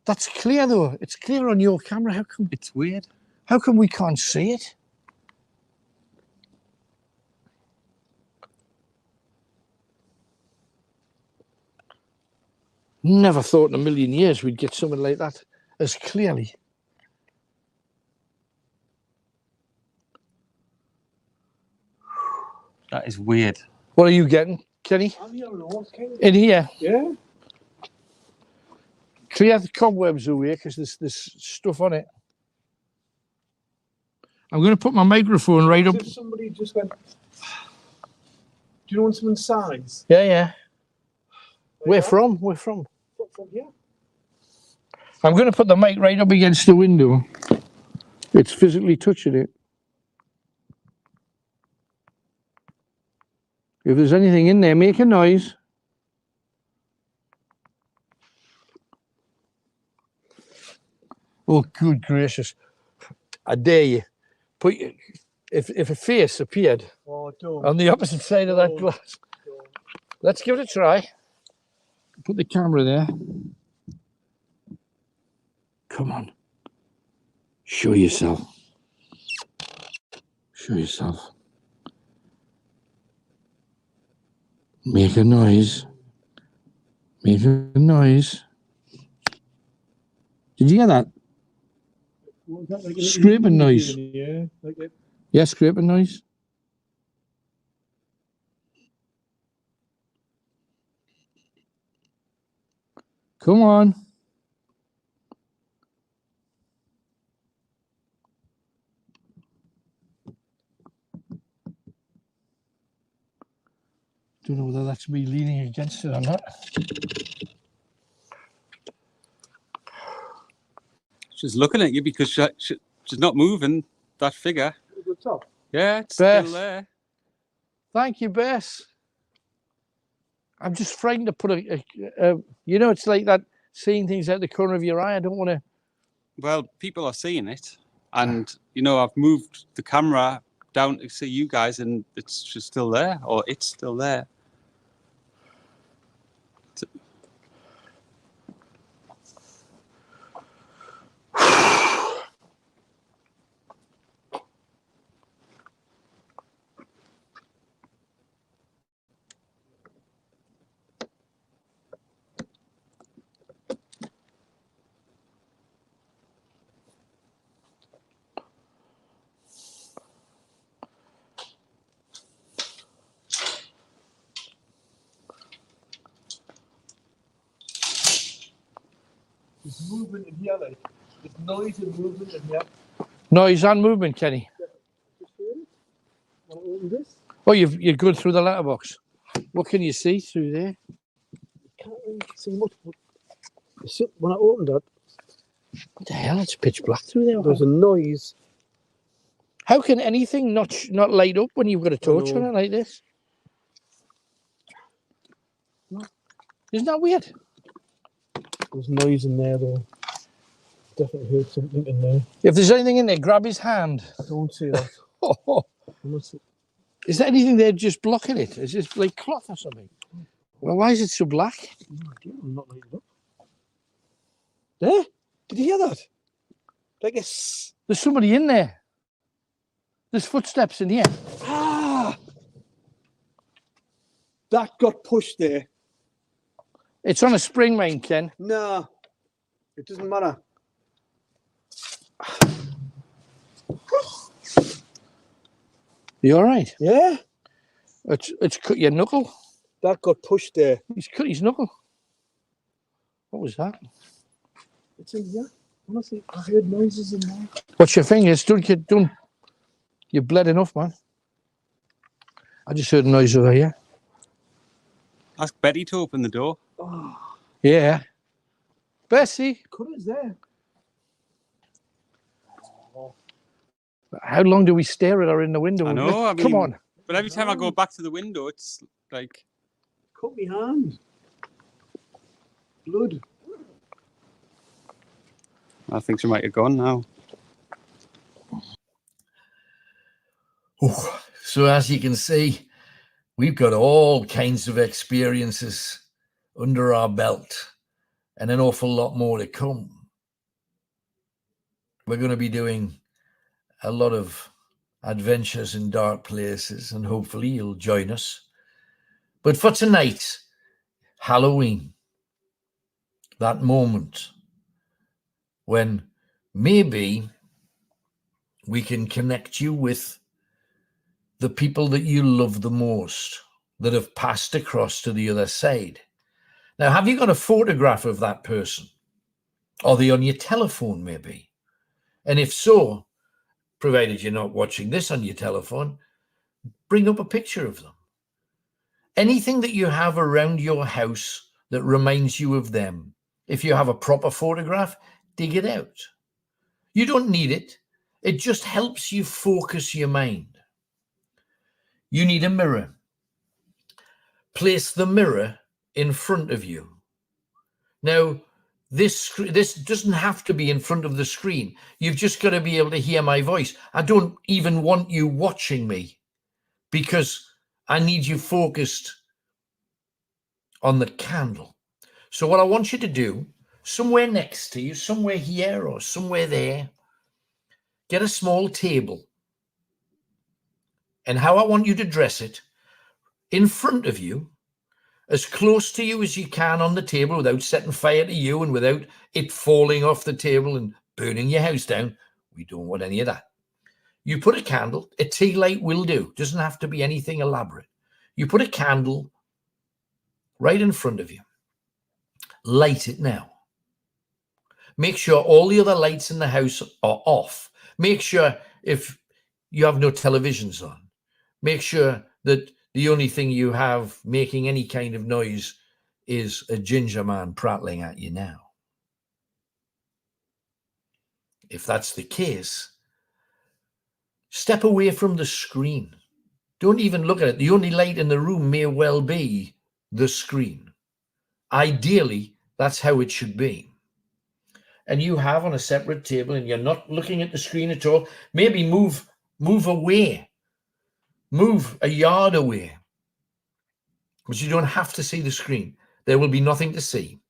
That's clear, though. It's clear on your camera. It's weird. How come we can't see it? Never thought in a million years we'd get something like that as clearly. That is weird. What are you getting, Kenny? I'm here on a horse, Ken. In here. Yeah. Clear the cobwebs away because there's stuff on it. I'm going to put my microphone right up. If somebody just went, do you know when someone sighs? Yeah, yeah. Where that? from? Where from? From here. I'm going to put the mic right up against the window. It's physically touching it. If there's anything in there, make a noise. Oh, good gracious. I dare you. Put your, if a face appeared Oh, don't. on the opposite side of that Don't. glass. Let's give it a try. Put the camera there. Come on. Show yourself. Show yourself. Make a noise. Make a noise. Did you hear that? What was that, like a Scraping noise. Yeah, like that. Yeah, scraping noise. Come on. Don't know whether that's me leaning against it or not. She's looking at you because she's not moving, that figure. The top. Yeah, it's Bess. still there. Thank you, Bess. I'm just frightened to put you know, it's like that, seeing things out the corner of your eye. I don't want to. Well, people are seeing it. And, you know, I've moved the camera down to see you guys and it's just still there, or it's still there. There's movement in here, like. There's noise and movement in here. Noise and movement, Kenny. Just hear it? Want to open this? Oh, you're good through the letterbox. What can you see through there? Can't really see much, but when I opened that, What the hell? It's pitch black through there. there's a noise. How can anything not light up when you've got a torch on it like this? Isn't that weird? There's noise in there, though. Definitely heard something in there. If there's anything in there, grab his hand. Don't say that. Unless Is there anything there just blocking it? Is this like cloth or something? Well, why is it so black? no idea, I'm not lighting up. There? Did you hear that? Like it's. There's somebody in there. There's footsteps in here. Ah! That got pushed there. It's on a spring, mine, Ken. Nah. It doesn't matter. You all right? Yeah? It's cut your knuckle. That got pushed there. He's cut his knuckle. What was that? It's in here. Honestly, I heard noises in there. What's your fingers? Don't. You bled enough, man. I just heard a noise over here. Ask Betty to open the door. Oh, Yeah. Bessie, cutters there. how long do we stare at her in the window? I know, I Come mean- on. But every time I go back to the window, it's like, Cut me hand. Blood. I think she might have gone now. Oh, so as you can see, we've got all kinds of experiences under our belt and an awful lot more to come. We're going to be doing a lot of adventures in dark places, and hopefully you'll join us. But for tonight, Halloween, that moment when maybe we can connect you with the people that you love the most that have passed across to the other side. Now, have you got a photograph of that person? Are they on your telephone, maybe? And if so, provided you're not watching this on your telephone, bring up a picture of them. Anything that you have around your house that reminds you of them. If you have a proper photograph, dig it out. You don't need it. It just helps you focus your mind. You need a mirror. Place the mirror in front of you. Now, this doesn't have to be in front of the screen. You've just got to be able to hear my voice. I don't even want you watching me because I need you focused on the candle. So what I want you to do, somewhere next to you, somewhere here or somewhere there, get a small table. And how I want you to dress it, in front of you, as close to you as you can on the table without setting fire to you and without it falling off the table and burning your house down. We don't want any of that. You put a candle, a tea light will do. Doesn't have to be anything elaborate. You put a candle right in front of you. Light it now. Make sure all the other lights in the house are off. Make sure if you have no televisions on, make sure that the only thing you have making any kind of noise is a ginger man prattling at you now. If that's the case, step away from the screen. Don't even look at it. The only light in the room may well be the screen. Ideally, that's how it should be. And you have on a separate table and you're not looking at the screen at all. Maybe move away. Move a yard away. But you don't have to see the screen. There will be nothing to see.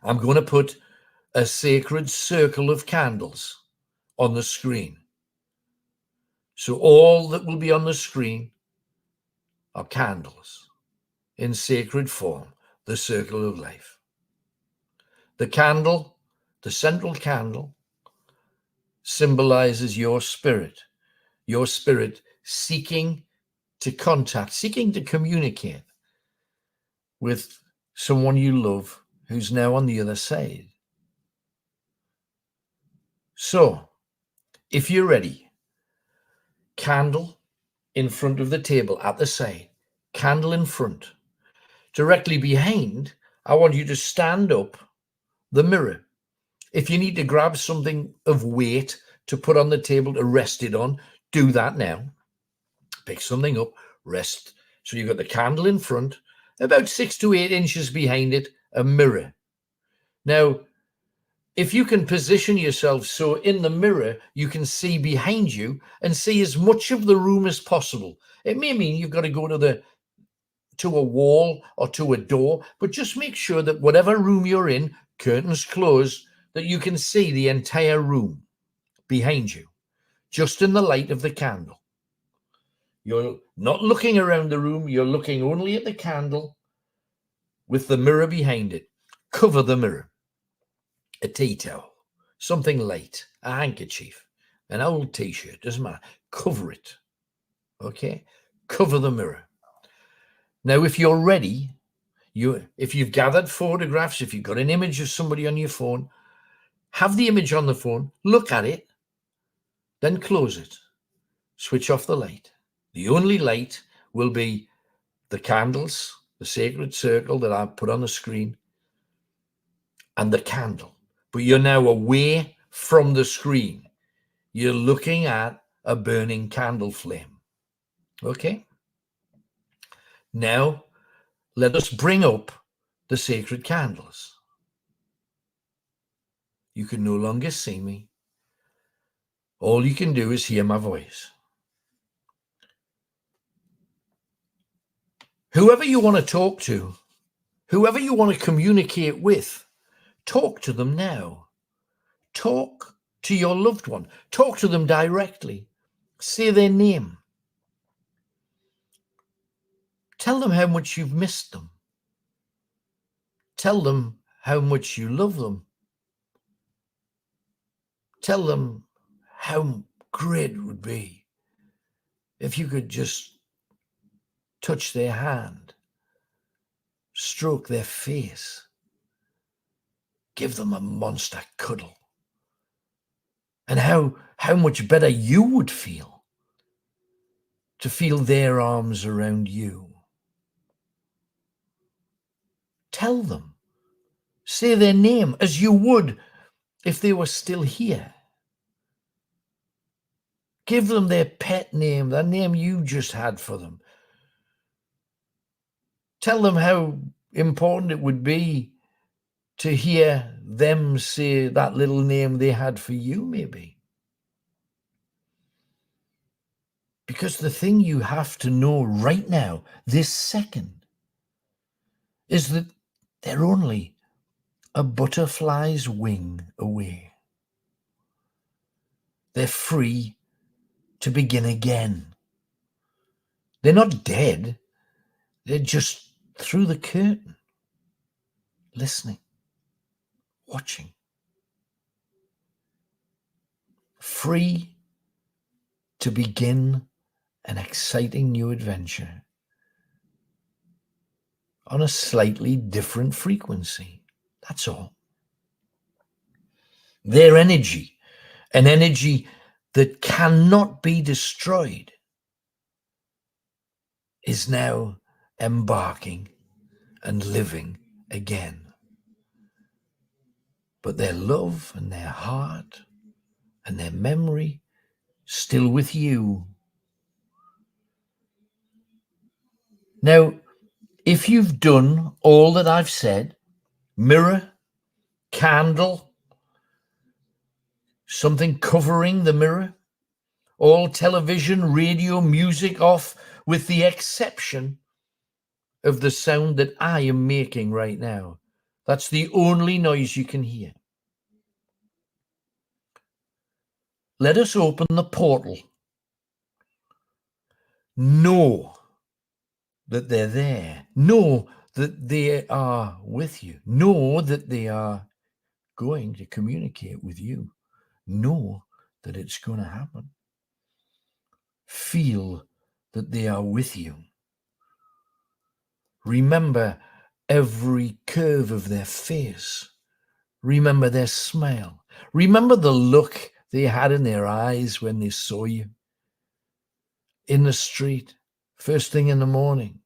I'm going to put a sacred circle of candles on the screen. So all that will be on the screen are candles in sacred form, the circle of life. The candle, the central candle, symbolizes your spirit seeking to contact, seeking to communicate with someone you love who's now on the other side. So, if you're ready, candle in front of the table at the side, candle in front. Directly behind, I want you to stand up the mirror. If you need to grab something of weight to put on the table to rest it on, do that now. Pick something up, rest. So you've got the candle in front, about 6 to 8 inches behind it, a mirror. Now, if you can position yourself so in the mirror you can see behind you and see as much of the room as possible. It may mean you've got to go to a wall or to a door, but just make sure that whatever room you're in, curtains closed, that you can see the entire room behind you, just in the light of the candle. You're not looking around the room, you're looking only at the candle with the mirror behind it. Cover the mirror. A tea towel, something light, a handkerchief, an old t-shirt, doesn't matter. Cover it. Okay? cover the mirror. Now, if you're ready, if you've gathered photographs, if you've got an image of somebody on your phone, have the image on the phone, look at it, then close it. Switch off the light. The only light will be the candles, the sacred circle that I've put on the screen, and the candle. But you're now away from the screen. You're looking at a burning candle flame. Okay? Now, let us bring up the sacred candles. You can no longer see me. All you can do is hear my voice. Whoever you want to talk to, whoever you want to communicate with, talk to them now. Talk to your loved one. Talk to them directly. Say their name. Tell them how much you've missed them. Tell them how much you love them. Tell them how great it would be if you could just touch their hand, stroke their face, give them a monster cuddle, and how much better you would feel to feel their arms around you. Tell them, say their name as you would if they were still here. Give them their pet name, that name you just had for them. Tell them how important it would be to hear them say that little name they had for you, maybe. Because the thing you have to know right now, this second, is that they're only a butterfly's wing away. They're free to begin again. They're not dead. They're just through the curtain, listening, watching. Free to begin an exciting new adventure on a slightly different frequency. That's all. Their energy, an energy that cannot be destroyed, is now embarking and living again. But their love and their heart and their memory still with you. Now, if you've done all that I've said, mirror, candle, something covering the mirror, all television, radio, music off, with the exception of the sound that I am making right now. That's the only noise you can hear. Let us open the portal. Know that they're there. Know that they are with you. Know that they are going to communicate with you. Know that it's going to happen. Feel that they are with you. Remember every curve of their face. Remember their smile. Remember the look they had in their eyes when they saw you in the street, first thing in the morning.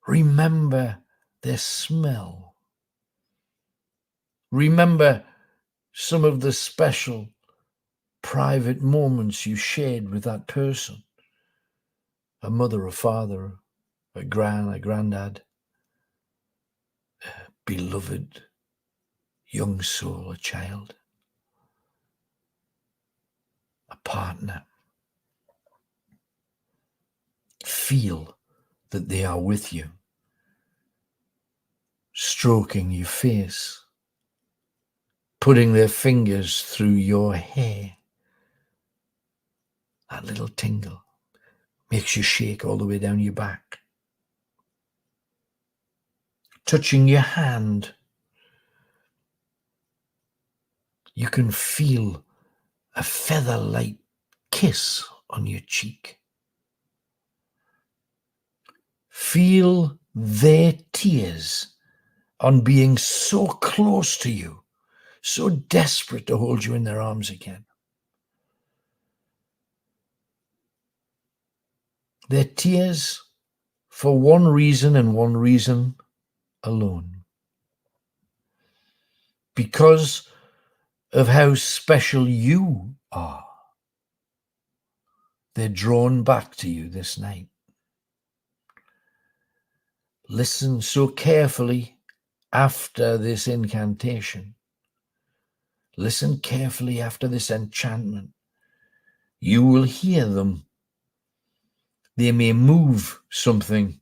Remember their smell. Remember some of the special private moments you shared with that person. A mother, a father, a granddad, a beloved young soul, a child, a partner. Feel that they are with you, stroking your face, putting their fingers through your hair. That little tingle makes you shake all the way down your back. Touching your hand, you can feel a feather-like kiss on your cheek. Feel their tears on being so close to you, so desperate to hold you in their arms again. Their tears for one reason and one reason alone. Because of how special you are, they're drawn back to you this night. Listen so carefully after this incantation. Listen carefully after this enchantment. You will hear them. They may move something.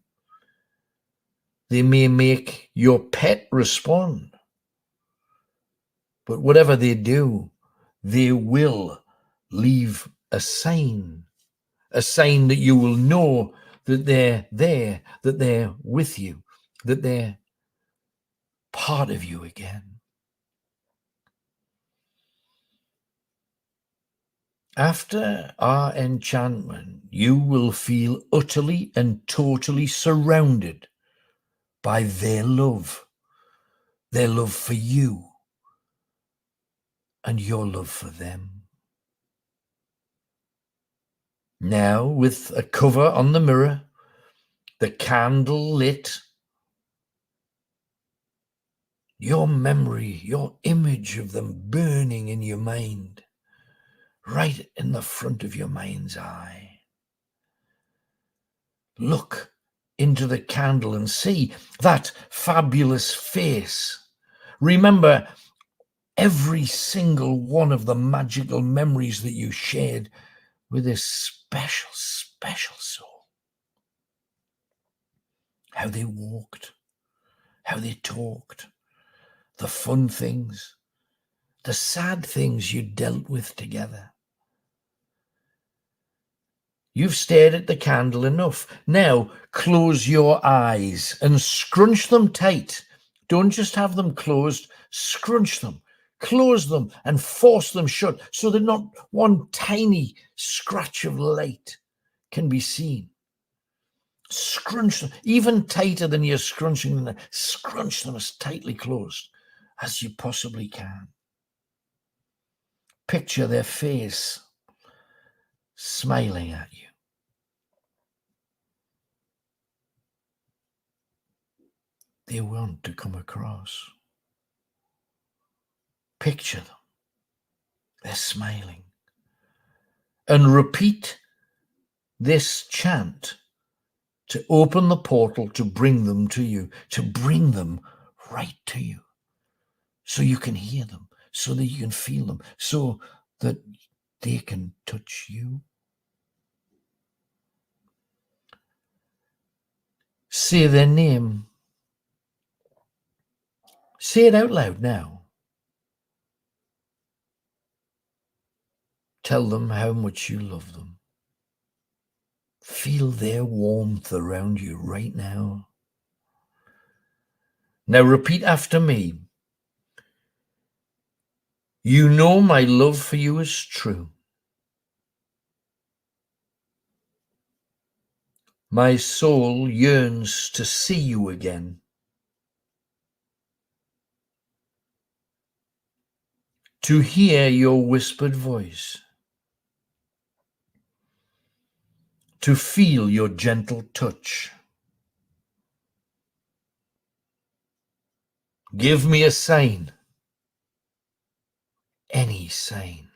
They may make your pet respond. But whatever they do, they will leave a sign that you will know that they're there, that they're with you, that they're part of you again. After our enchantment, you will feel utterly and totally surrounded by their love for you, and your love for them. Now, with a cover on the mirror, the candle lit, your memory, your image of them burning in your mind, right in the front of your mind's eye. Look into the candle and see that fabulous face. Remember every single one of the magical memories that you shared with this special, special soul. How they walked, how they talked, the fun things, the sad things you dealt with together. You've stared at the candle enough. Now close your eyes and scrunch them tight. Don't just have them closed, scrunch them, close them and force them shut so that not one tiny scratch of light can be seen. Scrunch them, even tighter than you're scrunching them. Scrunch them as tightly closed as you possibly can. Picture their face smiling at you. They want to come across. Picture them. They're smiling. And repeat this chant to open the portal to bring them to you, to bring them right to you, so you can hear them, so that you can feel them, so that they can touch you. Say their name. Say it out loud now. Tell them how much you love them. Feel their warmth around you right now. Now repeat after me. You know my love for you is true. My soul yearns to see you again. To hear your whispered voice. To feel your gentle touch. Give me a sign. Any sign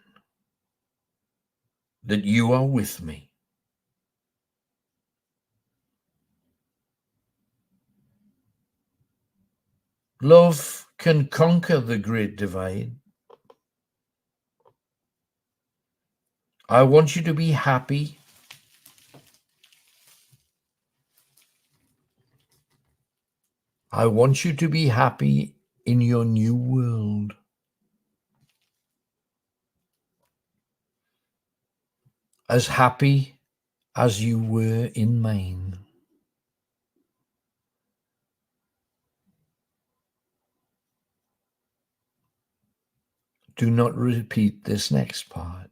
that you are with me. Love can conquer the great divide. I want you to be happy. I want you to be happy in your new world. As happy as you were in mine. Do not repeat this next part.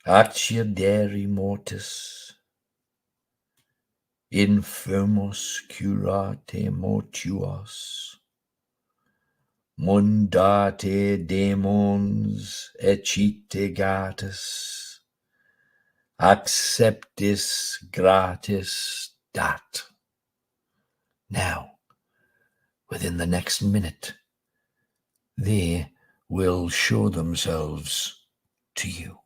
Actia deri mortis, infirmos curate mortuos, mundate demons ecitegatus, acceptis gratis dat. Now, within the next minute, they will show themselves to you.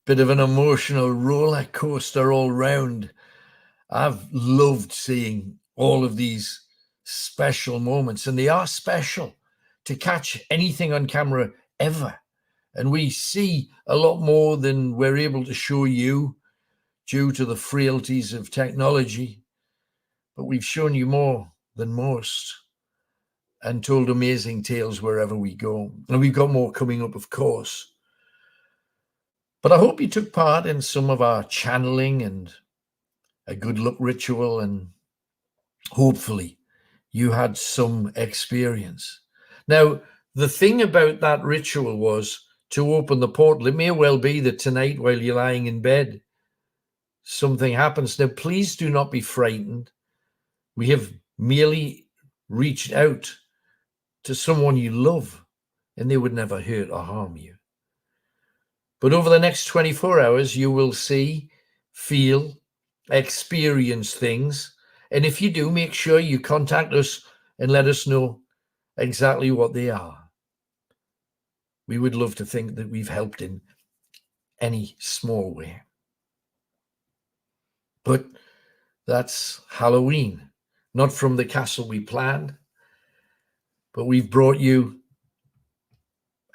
Bit of an emotional roller coaster all round. I've loved seeing all of these special moments, and they are special to catch anything on camera ever. And we see a lot more than we're able to show you due to the frailties of technology. But we've shown you more than most and told amazing tales wherever we go. And we've got more coming up, of course. But I hope you took part in some of our channeling and a good luck ritual, and hopefully you had some experience. Now, the thing about that ritual was to open the portal. It may well be that tonight, while you're lying in bed, something happens. Now, please do not be frightened. We have merely reached out to someone you love, and they would never hurt or harm you. But over the next 24 hours, you will see, feel, experience things. And if you do, make sure you contact us and let us know exactly what they are. We would love to think that we've helped in any small way. But that's Halloween, not from the castle we planned, but we've brought you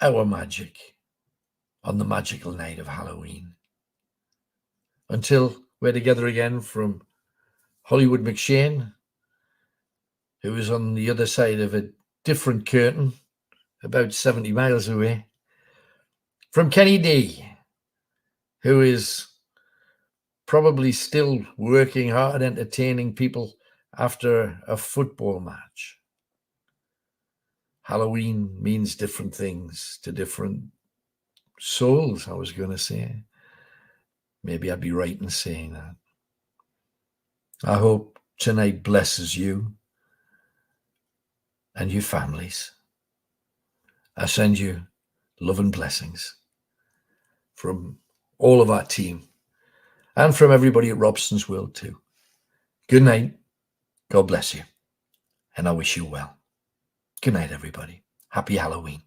our magic on the magical night of Halloween. Until we're together again, from Hollywood McShane, who is on the other side of a different curtain, about 70 miles away, from Kenny D, who is probably still working hard, entertaining people after a football match. Halloween means different things to different souls, I was going to say. Maybe I'd be right in saying that. I hope tonight blesses you and your families. I send you love and blessings from all of our team and from everybody at Robson's World too. Good night. God bless you. And I wish you well. Good night, everybody. Happy Halloween.